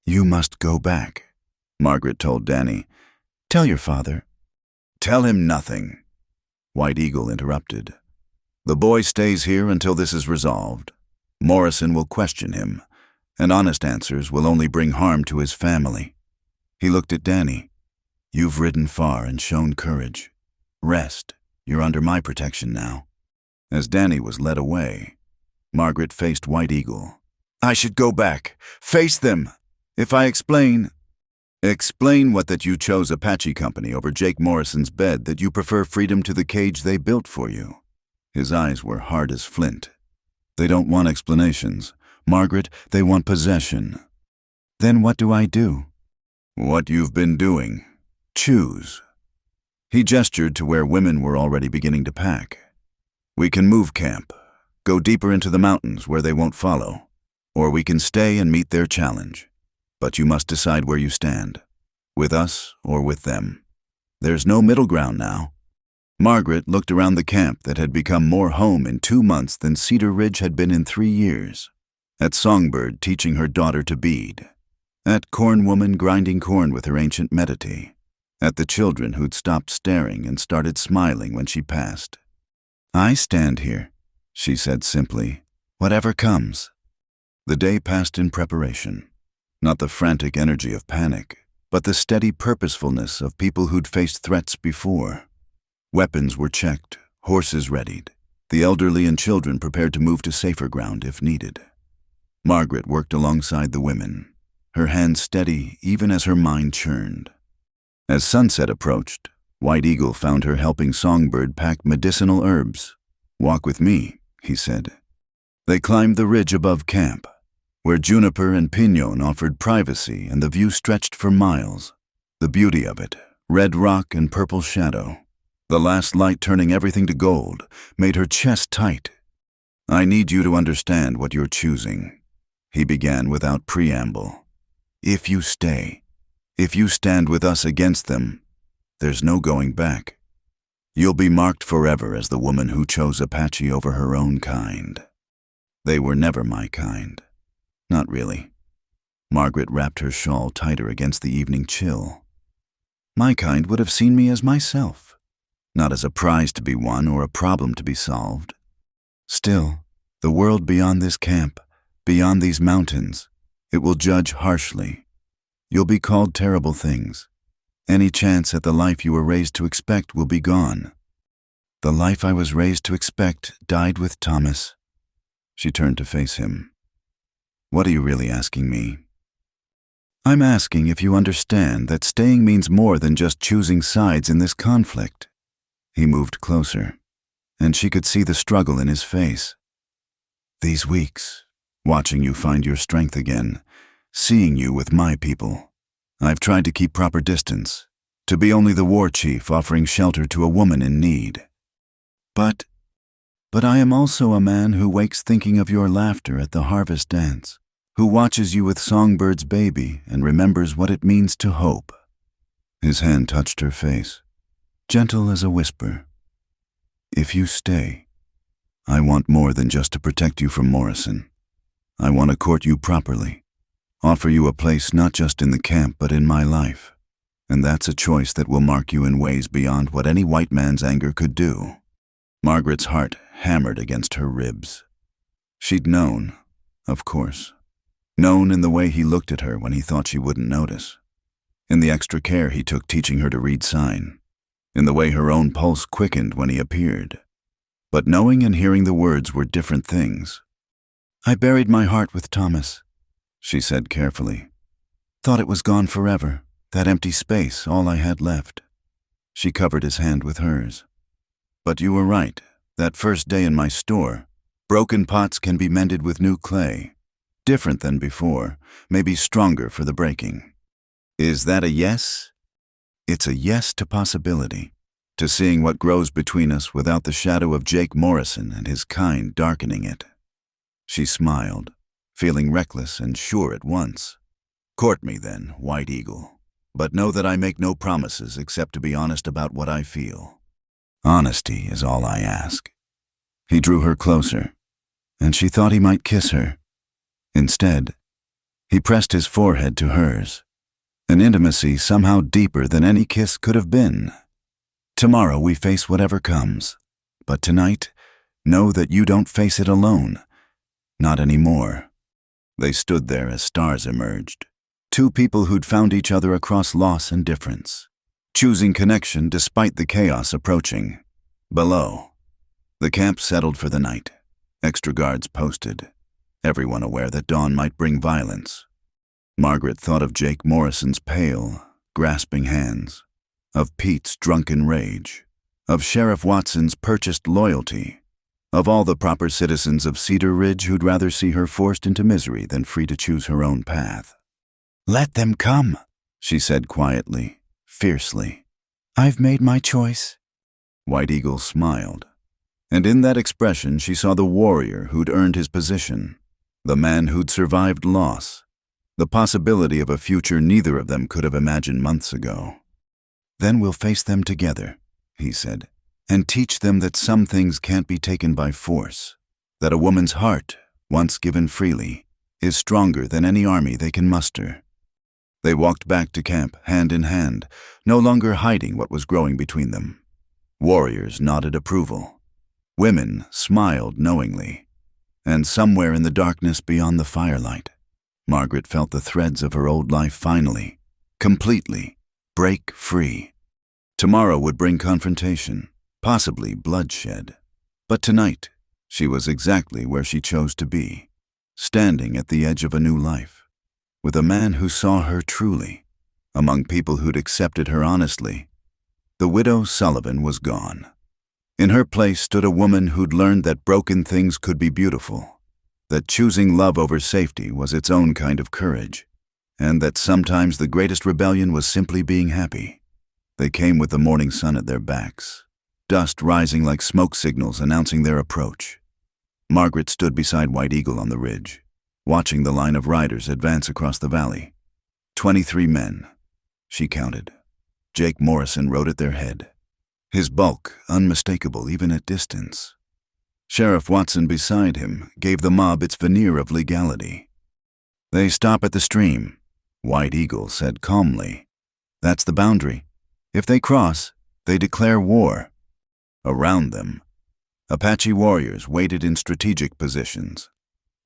S1: You must go back, Margaret told Danny. Tell your father. Tell him nothing, White Eagle interrupted. The boy stays here until this is resolved. Morrison will question him, and honest answers will only bring harm to his family. He looked at Danny. You've ridden far and shown courage. Rest. You're under my protection now. As Danny was led away, Margaret faced White Eagle. I should go back. Face them. If I explain... Explain what that you chose Apache Company over Jake Morrison's bed, that you prefer freedom to the cage they built for you. His eyes were hard as flint. They don't want explanations. Margaret, they want possession. Then what do I do? What you've been doing. Choose. He gestured to where women were already beginning to pack. We can move camp, go deeper into the mountains where they won't follow, or we can stay and meet their challenge. But you must decide where you stand, with us or with them. There's no middle ground now. Margaret looked around the camp that had become more home in 2 months than Cedar Ridge had been in 3 years. At Songbird teaching her daughter to bead. At Corn Woman grinding corn with her ancient medity. At the children who'd stopped staring and started smiling when she passed. I stand here, she said simply, whatever comes. The day passed in preparation. Not the frantic energy of panic, but the steady purposefulness of people who'd faced threats before. Weapons were checked, horses readied, the elderly and children prepared to move to safer ground if needed. Margaret worked alongside the women, her hands steady even as her mind churned. As sunset approached, White Eagle found her helping Songbird pack medicinal herbs. Walk with me, he said. They climbed the ridge above camp, where juniper and pinon offered privacy and the view stretched for miles. The beauty of it, red rock and purple shadow. The last light turning everything to gold, made her chest tight. I need you to understand what you're choosing, he began without preamble. If you stay, if you stand with us against them, there's no going back. You'll be marked forever as the woman who chose Apache over her own kind. They were never my kind. Not really. Margaret wrapped her shawl tighter against the evening chill. My kind would have seen me as myself, not as a prize to be won or a problem to be solved. Still, the world beyond this camp, beyond these mountains, it will judge harshly. You'll be called terrible things. Any chance at the life you were raised to expect will be gone. The life I was raised to expect died with Thomas. She turned to face him. What are you really asking me? I'm asking if you understand that staying means more than just choosing sides in this conflict. He moved closer, and she could see the struggle in his face. These weeks, watching you find your strength again, seeing you with my people, I've tried to keep proper distance, to be only the war chief offering shelter to a woman in need. But I am also a man who wakes thinking of your laughter at the harvest dance, who watches you with Songbird's baby and remembers what it means to hope. His hand touched her face, gentle as a whisper. If you stay, I want more than just to protect you from Morrison. I want to court you properly, offer you a place not just in the camp but in my life. And that's a choice that will mark you in ways beyond what any white man's anger could do. Margaret's heart hammered against her ribs. She'd known, of course. Known in the way he looked at her when he thought she wouldn't notice. In the extra care he took teaching her to read sign. In the way her own pulse quickened when he appeared. But knowing and hearing the words were different things. I buried my heart with Thomas, she said carefully. Thought it was gone forever, that empty space, all I had left. She covered his hand with hers. But you were right, that first day in my store, broken pots can be mended with new clay. Different than before, maybe stronger for the breaking. Is that a yes? It's a yes to possibility, to seeing what grows between us without the shadow of Jake Morrison and his kind darkening it. She smiled, feeling reckless and sure at once. Court me then, White Eagle, but know that I make no promises except to be honest about what I feel. Honesty is all I ask. He drew her closer, and she thought he might kiss her. Instead, he pressed his forehead to hers, an intimacy somehow deeper than any kiss could have been. Tomorrow we face whatever comes, but tonight, know that you don't face it alone. Not anymore. They stood there as stars emerged, two people who'd found each other across loss and difference, choosing connection despite the chaos approaching. Below, the camp settled for the night, extra guards posted, everyone aware that dawn might bring violence. Margaret thought of Jake Morrison's pale, grasping hands, of Pete's drunken rage, of Sheriff Watson's purchased loyalty, of all the proper citizens of Cedar Ridge who'd rather see her forced into misery than free to choose her own path. Let them come, she said quietly, fiercely. I've made my choice. White Eagle smiled, and in that expression she saw the warrior who'd earned his position, the man who'd survived loss, the possibility of a future neither of them could have imagined months ago. Then we'll face them together, he said, and teach them that some things can't be taken by force, that a woman's heart, once given freely, is stronger than any army they can muster. They walked back to camp, hand in hand, no longer hiding what was growing between them. Warriors nodded approval. Women smiled knowingly. And somewhere in the darkness beyond the firelight, Margaret felt the threads of her old life finally, completely, break free. Tomorrow would bring confrontation, possibly bloodshed. But tonight, she was exactly where she chose to be, standing at the edge of a new life, with a man who saw her truly, among people who'd accepted her honestly. The widow Sullivan was gone. In her place stood a woman who'd learned that broken things could be beautiful, that choosing love over safety was its own kind of courage, and that sometimes the greatest rebellion was simply being happy. They came with the morning sun at their backs, dust rising like smoke signals announcing their approach. Margaret stood beside White Eagle on the ridge, watching the line of riders advance across the valley. 23 men, she counted. Jake Morrison rode at their head, his bulk unmistakable even at distance. Sheriff Watson beside him gave the mob its veneer of legality. They stop at the stream, White Eagle said calmly. That's the boundary. If they cross, they declare war. Around them, Apache warriors waited in strategic positions,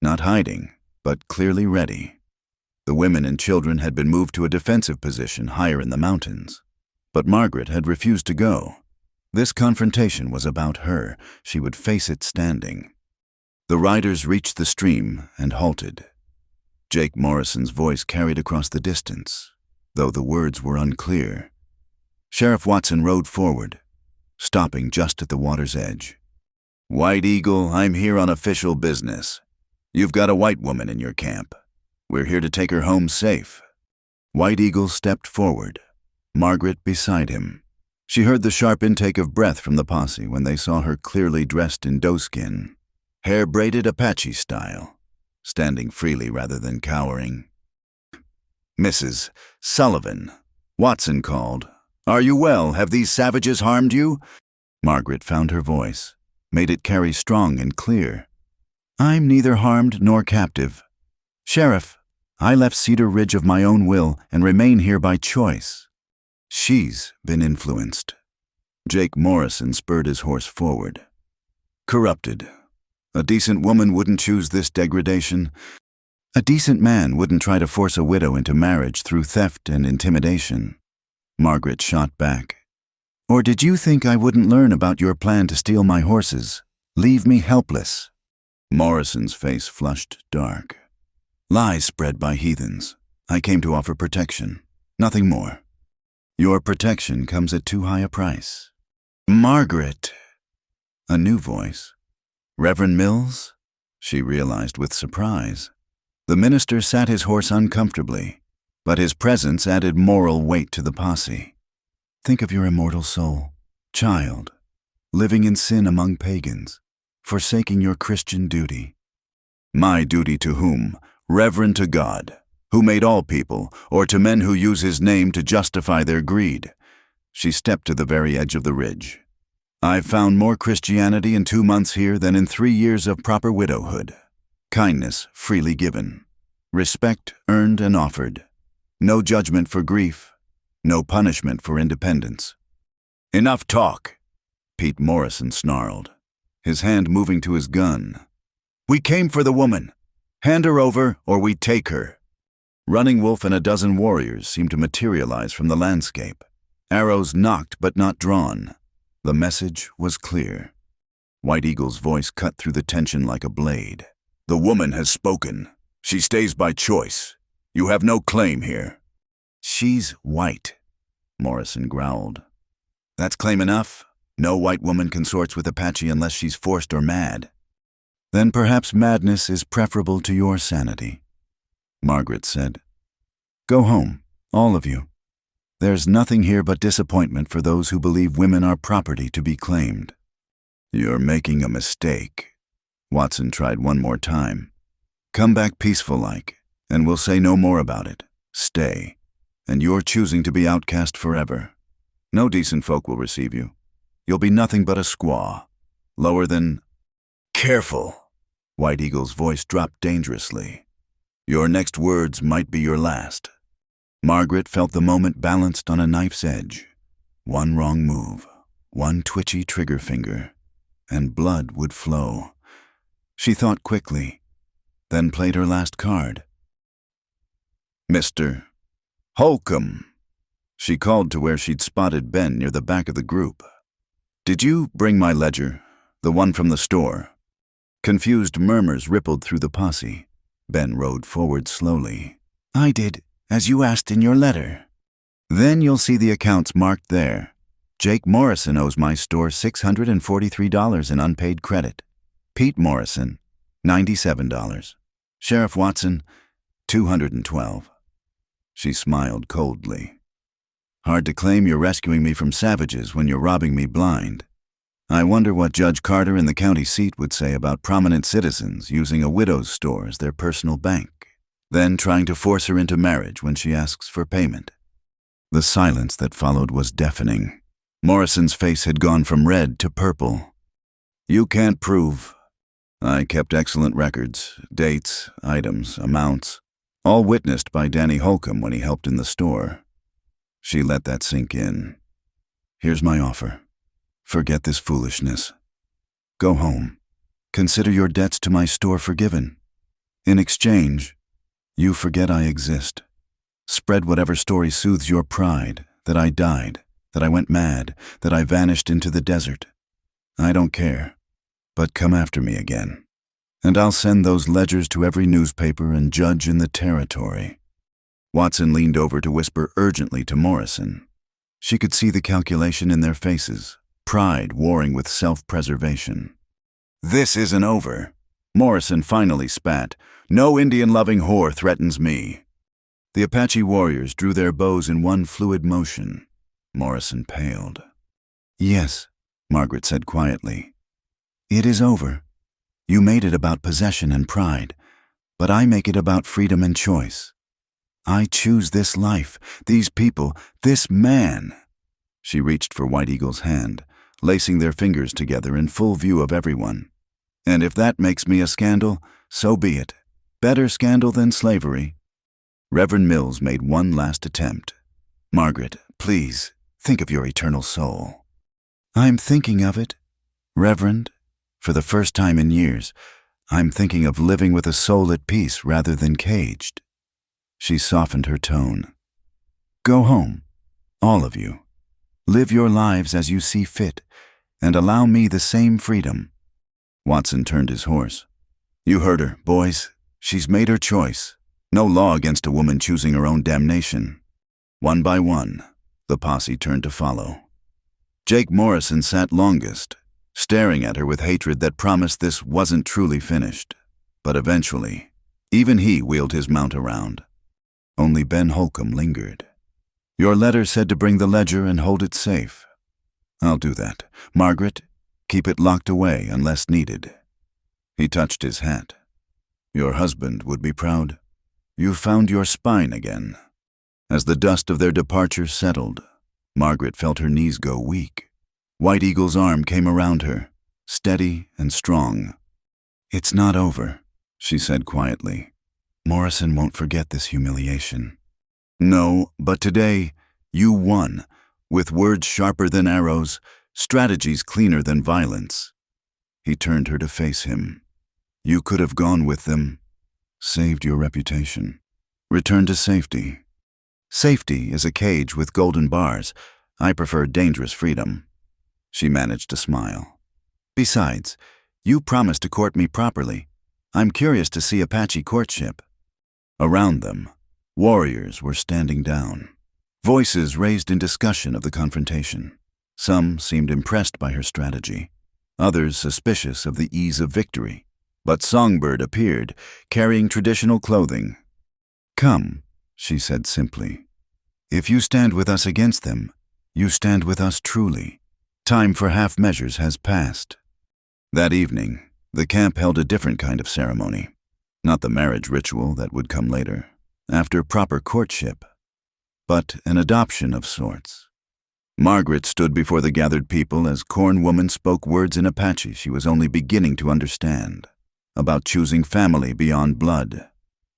S1: not hiding, but clearly ready. The women and children had been moved to a defensive position higher in the mountains, but Margaret had refused to go. This confrontation was about her. She would face it standing. The riders reached the stream and halted. Jake Morrison's voice carried across the distance, though the words were unclear. Sheriff Watson rode forward, stopping just at the water's edge. "White Eagle, I'm here on official business. You've got a white woman in your camp. We're here to take her home safe." White Eagle stepped forward, Margaret beside him. She heard the sharp intake of breath from the posse when they saw her clearly dressed in doeskin, hair braided Apache style, standing freely rather than cowering. "Mrs. Sullivan," Watson called. "Are you well? Have these savages harmed you?" Margaret found her voice, made it carry strong and clear. "I'm neither harmed nor captive. Sheriff, I left Cedar Ridge of my own will and remain here by choice." "She's been influenced." Jake Morrison spurred his horse forward. "Corrupted. A decent woman wouldn't choose this degradation. A decent man wouldn't try to force a widow into marriage through theft and intimidation." Margaret shot back. "Or did you think I wouldn't learn about your plan to steal my horses? Leave me helpless?" Morrison's face flushed dark. "Lies spread by heathens. I came to offer protection. Nothing more." "Your protection comes at too high a price." "Margaret." A new voice. "Reverend Mills?" she realized with surprise. The minister sat his horse uncomfortably, but his presence added moral weight to the posse. "Think of your immortal soul, child, living in sin among pagans, forsaking your Christian duty." "My duty to whom? Reverend to God, who made all people, or to men who use his name to justify their greed?" She stepped to the very edge of the ridge. "I've found more Christianity in 2 months here than in 3 years of proper widowhood. Kindness freely given, respect earned and offered, no judgment for grief, no punishment for independence." "Enough talk," Pete Morrison snarled, his hand moving to his gun. "We came for the woman. Hand her over, or we take her." Running Wolf and a dozen warriors seemed to materialize from the landscape. Arrows knocked but not drawn. The message was clear. White Eagle's voice cut through the tension like a blade. "The woman has spoken. She stays by choice. You have no claim here." "She's white," Morrison growled. "That's claim enough? No white woman consorts with Apache unless she's forced or mad." "Then perhaps madness is preferable to your sanity," Margaret said. "Go home, all of you. There's nothing here but disappointment for those who believe women are property to be claimed." "You're making a mistake." Watson tried one more time. "Come back peaceful-like, and we'll say no more about it. Stay, and you're choosing to be outcast forever. No decent folk will receive you. You'll be nothing but a squaw, lower than—" "Careful!" White Eagle's voice dropped dangerously. "Your next words might be your last." Margaret felt the moment balanced on a knife's edge. One wrong move, one twitchy trigger finger, and blood would flow. She thought quickly, then played her last card. "Mr. Holcomb," she called to where she'd spotted Ben near the back of the group. "Did you bring my ledger, the one from the store?" Confused murmurs rippled through the posse. Ben rode forward slowly. "I did, as you asked in your letter." "Then you'll see the accounts marked there. Jake Morrison owes my store $643 in unpaid credit. Pete Morrison, $97. Sheriff Watson, $212. She smiled coldly. "Hard to claim you're rescuing me from savages when you're robbing me blind. I wonder what Judge Carter in the county seat would say about prominent citizens using a widow's store as their personal bank, then trying to force her into marriage when she asks for payment." The silence that followed was deafening. Morrison's face had gone from red to purple. "You can't prove." "I kept excellent records, dates, items, amounts, all witnessed by Danny Holcomb when he helped in the store." She let that sink in. "Here's my offer. Forget this foolishness. Go home. Consider your debts to my store forgiven. In exchange, you forget I exist. Spread whatever story soothes your pride, that I died, that I went mad, that I vanished into the desert. I don't care, but come after me again. And I'll send those ledgers to every newspaper and judge in the territory." Watson leaned over to whisper urgently to Morrison. She could see the calculation in their faces, pride warring with self-preservation. "This isn't over." Morrison finally spat. "No Indian-loving whore threatens me." The Apache warriors drew their bows in one fluid motion. Morrison paled. "Yes," Margaret said quietly. "It is over. You made it about possession and pride, but I make it about freedom and choice. I choose this life, these people, this man." She reached for White Eagle's hand, lacing their fingers together in full view of everyone. "And if that makes me a scandal, so be it. Better scandal than slavery." Reverend Mills made one last attempt. "Margaret, please, think of your eternal soul." "I'm thinking of it, Reverend. For the first time in years, I'm thinking of living with a soul at peace rather than caged." She softened her tone. "Go home, all of you. Live your lives as you see fit, and allow me the same freedom." Watson turned his horse. "You heard her, boys. She's made her choice. No law against a woman choosing her own damnation." One by one, the posse turned to follow. Jake Morrison sat longest, staring at her with hatred that promised this wasn't truly finished. But eventually, even he wheeled his mount around. Only Ben Holcomb lingered. "Your letter said to bring the ledger and hold it safe." "I'll do that. Margaret, keep it locked away unless needed." He touched his hat. "Your husband would be proud. You found your spine again." As the dust of their departure settled, Margaret felt her knees go weak. White Eagle's arm came around her, steady and strong. "It's not over," she said quietly. "Morrison won't forget this humiliation." "No, but today, you won, with words sharper than arrows, strategies cleaner than violence." He turned her to face him. "You could have gone with them, saved your reputation, returned to safety. Safety is a cage with golden bars. I prefer dangerous freedom." She managed to smile. "Besides, you promised to court me properly. I'm curious to see Apache courtship." Around them, warriors were standing down. Voices raised in discussion of the confrontation. Some seemed impressed by her strategy, others suspicious of the ease of victory. But Songbird appeared, carrying traditional clothing. "Come," she said simply. "If you stand with us against them, you stand with us truly. Time for half measures has passed." That evening, the camp held a different kind of ceremony. Not the marriage ritual that would come later, after proper courtship, but an adoption of sorts. Margaret stood before the gathered people as Corn Woman spoke words in Apache she was only beginning to understand, about choosing family beyond blood,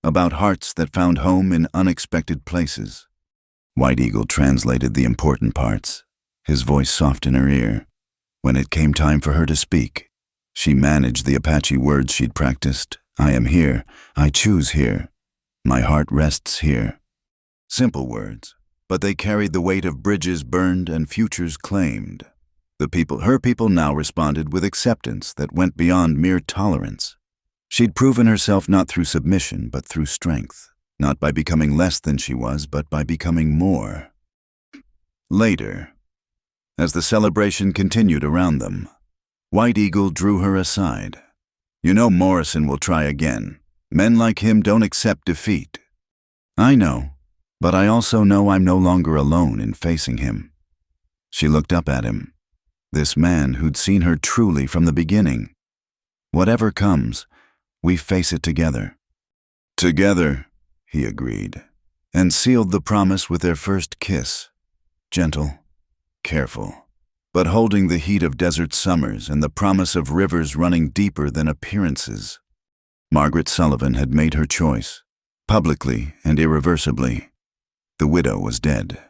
S1: about hearts that found home in unexpected places. White Eagle translated the important parts, his voice soft in her ear. When it came time for her to speak, she managed the Apache words she'd practiced. "I am here. I choose here. My heart rests here." Simple words, but they carried the weight of bridges burned and futures claimed. Her people now responded with acceptance that went beyond mere tolerance. She'd proven herself not through submission, but through strength, not by becoming less than she was, but by becoming more. Later, as the celebration continued around them, White Eagle drew her aside. "You know Morrison will try again. Men like him don't accept defeat." "I know, but I also know I'm no longer alone in facing him." She looked up at him, this man who'd seen her truly from the beginning. "Whatever comes, we face it together." "Together," he agreed, and sealed the promise with their first kiss. Gentle, careful, but holding the heat of desert summers and the promise of rivers running deeper than appearances. Margaret Sullivan had made her choice, publicly and irreversibly. The widow was dead.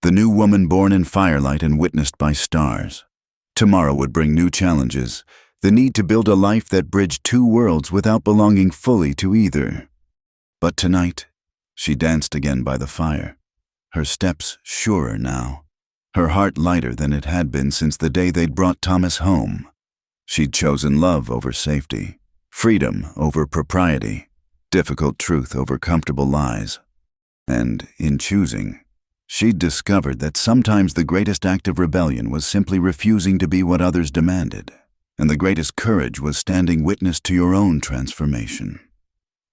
S1: The new woman born in firelight and witnessed by stars. Tomorrow would bring new challenges, the need to build a life that bridged two worlds without belonging fully to either. But tonight, she danced again by the fire, her steps surer now, her heart lighter than it had been since the day they'd brought Thomas home. She'd chosen love over safety, freedom over propriety, difficult truth over comfortable lies. And, in choosing, she'd discovered that sometimes the greatest act of rebellion was simply refusing to be what others demanded, and the greatest courage was standing witness to your own transformation.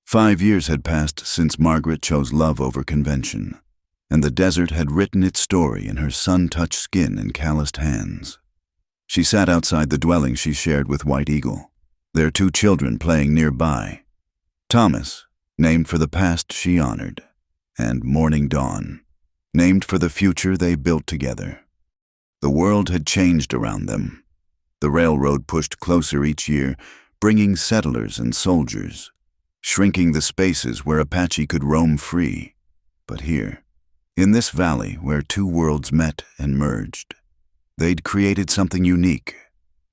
S1: 5 years had passed since Margaret chose love over convention, and the desert had written its story in her sun-touched skin and calloused hands. She sat outside the dwelling she shared with White Eagle, their 2 children playing nearby. Thomas, named for the past she honored, and Morning Dawn, named for the future they built together. The world had changed around them. The railroad pushed closer each year, bringing settlers and soldiers, shrinking the spaces where Apache could roam free. But here, in this valley where 2 worlds met and merged, they'd created something unique,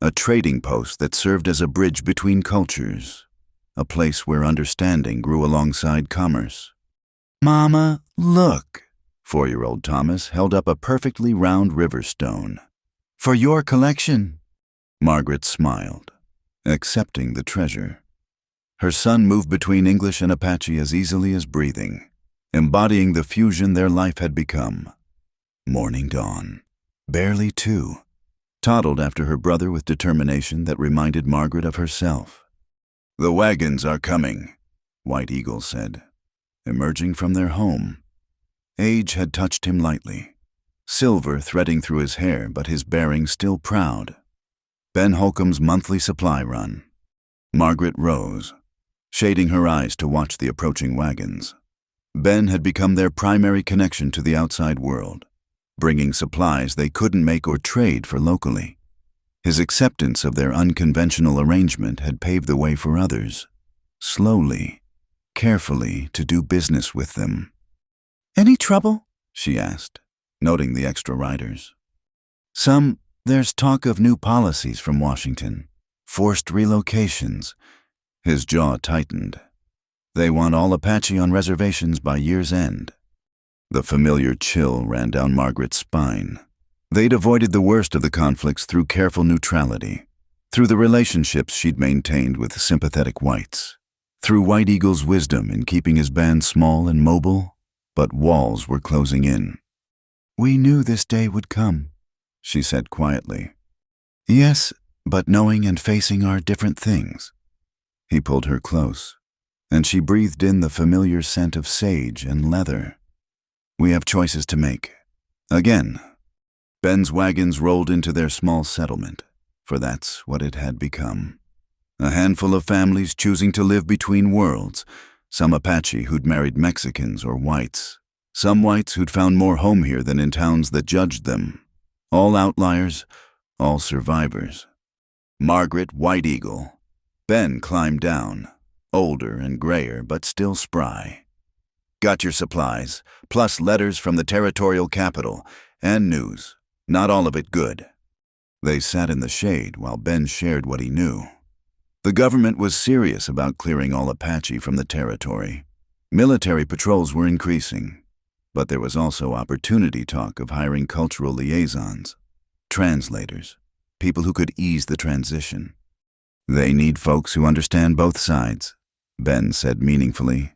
S1: a trading post that served as a bridge between cultures, a place where understanding grew alongside commerce. "Mama, look!" 4-year-old Thomas held up a perfectly round river stone. "For your collection." Margaret smiled, accepting the treasure. Her son moved between English and Apache as easily as breathing, embodying the fusion their life had become. Morning Dawn, barely 2, toddled after her brother with determination that reminded Margaret of herself. "The wagons are coming," White Eagle said, emerging from their home. Age had touched him lightly, silver threading through his hair, but his bearing still proud. Ben Holcomb's monthly supply run. Margaret rose, shading her eyes to watch the approaching wagons. Ben had become their primary connection to the outside world, bringing supplies they couldn't make or trade for locally. His acceptance of their unconventional arrangement had paved the way for others, slowly, carefully, to do business with them. "Any trouble?" she asked, noting the extra riders. There's talk of new policies from Washington, forced relocations." His jaw tightened. "They want all Apache on reservations by year's end." The familiar chill ran down Margaret's spine. They'd avoided the worst of the conflicts through careful neutrality, through the relationships she'd maintained with sympathetic whites, through White Eagle's wisdom in keeping his band small and mobile, but walls were closing in. "We knew this day would come," she said quietly. "Yes, but knowing and facing are different things." He pulled her close, and she breathed in the familiar scent of sage and leather. "We have choices to make." Again, Ben's wagons rolled into their small settlement, for that's what it had become. A handful of families choosing to live between worlds, some Apache who'd married Mexicans or whites, some whites who'd found more home here than in towns that judged them. All outliers, all survivors. Margaret, White Eagle. Ben climbed down, older and grayer, but still spry. "Got your supplies, plus letters from the territorial capital, and news. Not all of it good." They sat in the shade while Ben shared what he knew. The government was serious about clearing all Apache from the territory. Military patrols were increasing, but there was also opportunity talk of hiring cultural liaisons, translators, people who could ease the transition. "They need folks who understand both sides," Ben said meaningfully.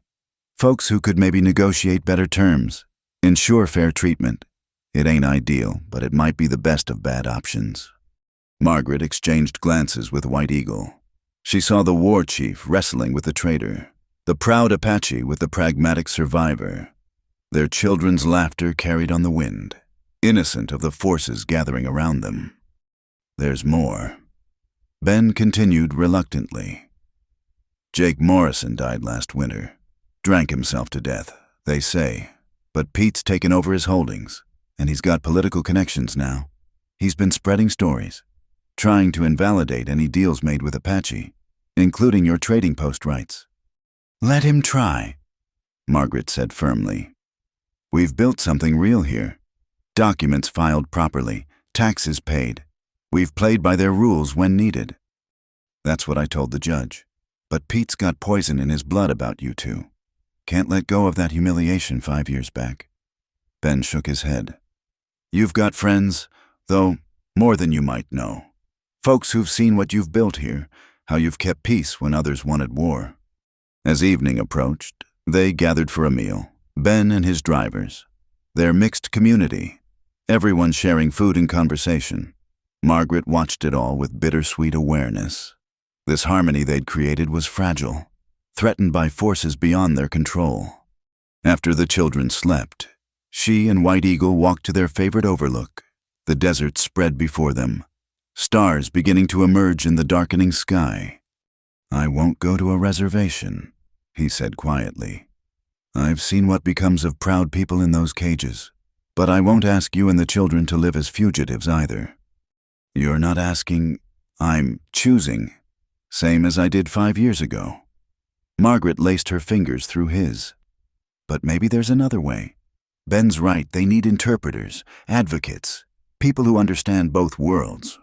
S1: "Folks who could maybe negotiate better terms, ensure fair treatment. It ain't ideal, but it might be the best of bad options." Margaret exchanged glances with White Eagle. She saw the war chief wrestling with the traitor, the proud Apache with the pragmatic survivor. Their children's laughter carried on the wind, innocent of the forces gathering around them. "There's more." Ben continued reluctantly. "Jake Morrison died last winter. Drank himself to death, they say. But Pete's taken over his holdings, and he's got political connections now. He's been spreading stories, trying to invalidate any deals made with Apache, including your trading post rights." "Let him try," Margaret said firmly. "We've built something real here. Documents filed properly, taxes paid. We've played by their rules when needed." "That's what I told the judge. But Pete's got poison in his blood about you two. Can't let go of that humiliation 5 years back." Ben shook his head. You've got friends, though, more than you might know. Folks who've seen what you've built here, how you've kept peace when others wanted war. As evening approached, they gathered for a meal, Ben and his drivers. Their mixed community, everyone sharing food and conversation. Margaret watched it all with bittersweet awareness. This harmony they'd created was fragile, threatened by forces beyond their control. After the children slept, she and White Eagle walked to their favorite overlook. The desert spread before them, stars beginning to emerge in the darkening sky. "I won't go to a reservation," he said quietly. "I've seen what becomes of proud people in those cages, but I won't ask you and the children to live as fugitives either." "You're not asking, I'm choosing, same as I did 5 years ago." Margaret laced her fingers through his. "But maybe there's another way. Ben's right, they need interpreters, advocates, people who understand both worlds.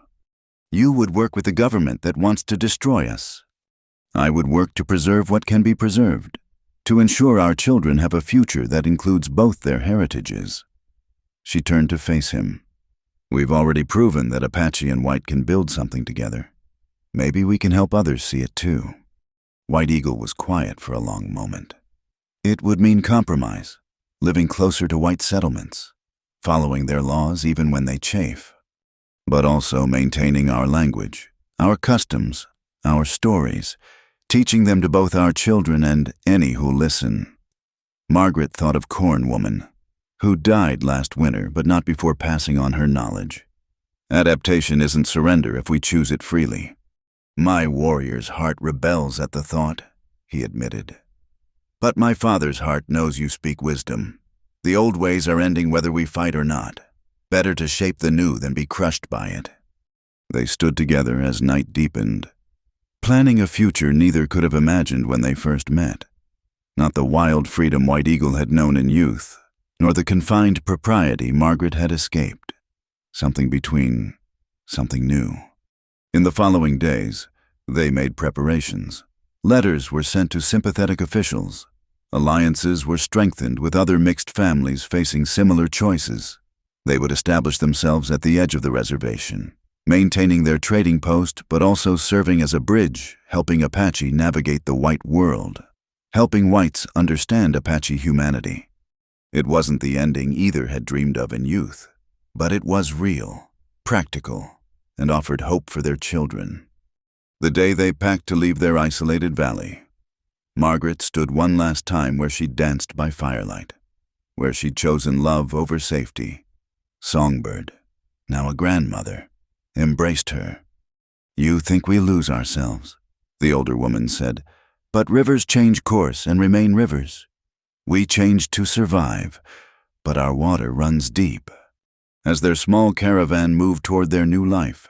S1: You would work with the government that wants to destroy us. I would work to preserve what can be preserved, to ensure our children have a future that includes both their heritages." She turned to face him. "We've already proven that Apache and White can build something together. Maybe we can help others see it too." White Eagle was quiet for a long moment. "It would mean compromise, living closer to white settlements, following their laws even when they chafe, but also maintaining our language, our customs, our stories, teaching them to both our children and any who listen." Margaret thought of Corn Woman, who died last winter but not before passing on her knowledge. Adaptation isn't surrender if we choose it freely. "My warrior's heart rebels at the thought," he admitted. "But my father's heart knows you speak wisdom. The old ways are ending whether we fight or not. Better to shape the new than be crushed by it." They stood together as night deepened, planning a future neither could have imagined when they first met. Not the wild freedom White Eagle had known in youth, nor the confined propriety Margaret had escaped. Something between, something new. In the following days, they made preparations. Letters were sent to sympathetic officials. Alliances were strengthened with other mixed families facing similar choices. They would establish themselves at the edge of the reservation, maintaining their trading post but also serving as a bridge, helping Apache navigate the white world, helping whites understand Apache humanity. It wasn't the ending either had dreamed of in youth, but it was real, practical, and offered hope for their children. The day they packed to leave their isolated valley, Margaret stood one last time where she'd danced by firelight, where she'd chosen love over safety. Songbird, now a grandmother, embraced her. "You think we lose ourselves," the older woman said, "but rivers change course and remain rivers. We change to survive, but our water runs deep." As their small caravan moved toward their new life,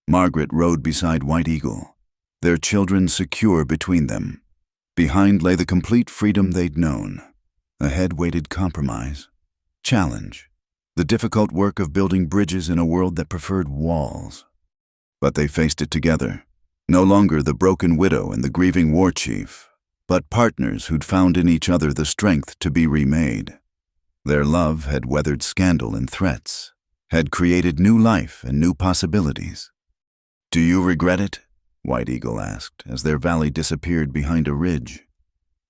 S1: Margaret rode beside White Eagle, their children secure between them. Behind lay the complete freedom they'd known. Ahead waited compromise, challenge, the difficult work of building bridges in a world that preferred walls. But they faced it together, no longer the broken widow and the grieving war chief, but partners who'd found in each other the strength to be remade. Their love had weathered scandal and threats, had created new life and new possibilities. "Do you regret it?" White Eagle asked as their valley disappeared behind a ridge.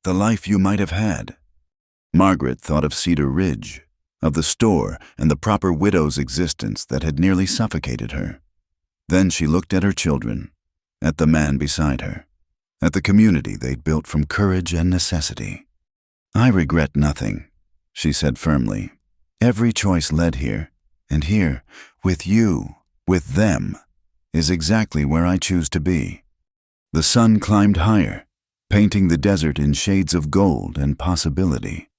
S1: "The life you might have had." Margaret thought of Cedar Ridge, of the store and the proper widow's existence that had nearly suffocated her. Then she looked at her children, at the man beside her, at the community they'd built from courage and necessity. "I regret nothing," she said firmly. "Every choice led here, and here, with you, with them, is exactly where I choose to be." The sun climbed higher, painting the desert in shades of gold and possibility.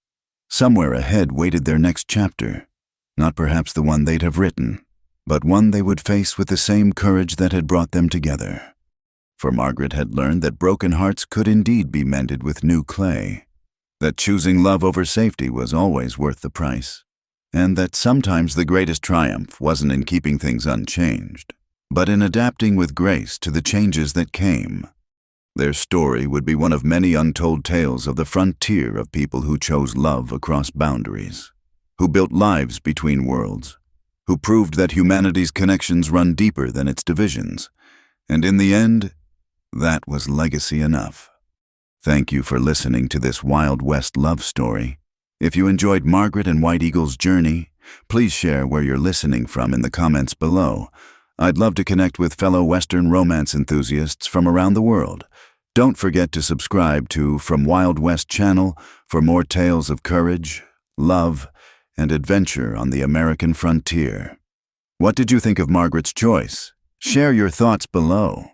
S1: Somewhere ahead waited their next chapter, not perhaps the one they'd have written, but one they would face with the same courage that had brought them together. For Margaret had learned that broken hearts could indeed be mended with new clay, that choosing love over safety was always worth the price, and that sometimes the greatest triumph wasn't in keeping things unchanged, but in adapting with grace to the changes that came. Their story would be one of many untold tales of the frontier of people who chose love across boundaries, who built lives between worlds, who proved that humanity's connections run deeper than its divisions. And in the end, that was legacy enough. Thank you for listening to this Wild West love story. If you enjoyed Margaret and White Eagle's journey, please share where you're listening from in the comments below. I'd love to connect with fellow Western romance enthusiasts from around the world. Don't forget to subscribe to From Wild West channel for more tales of courage, love, and adventure on the American frontier. What did you think of Margaret's choice? Share your thoughts below.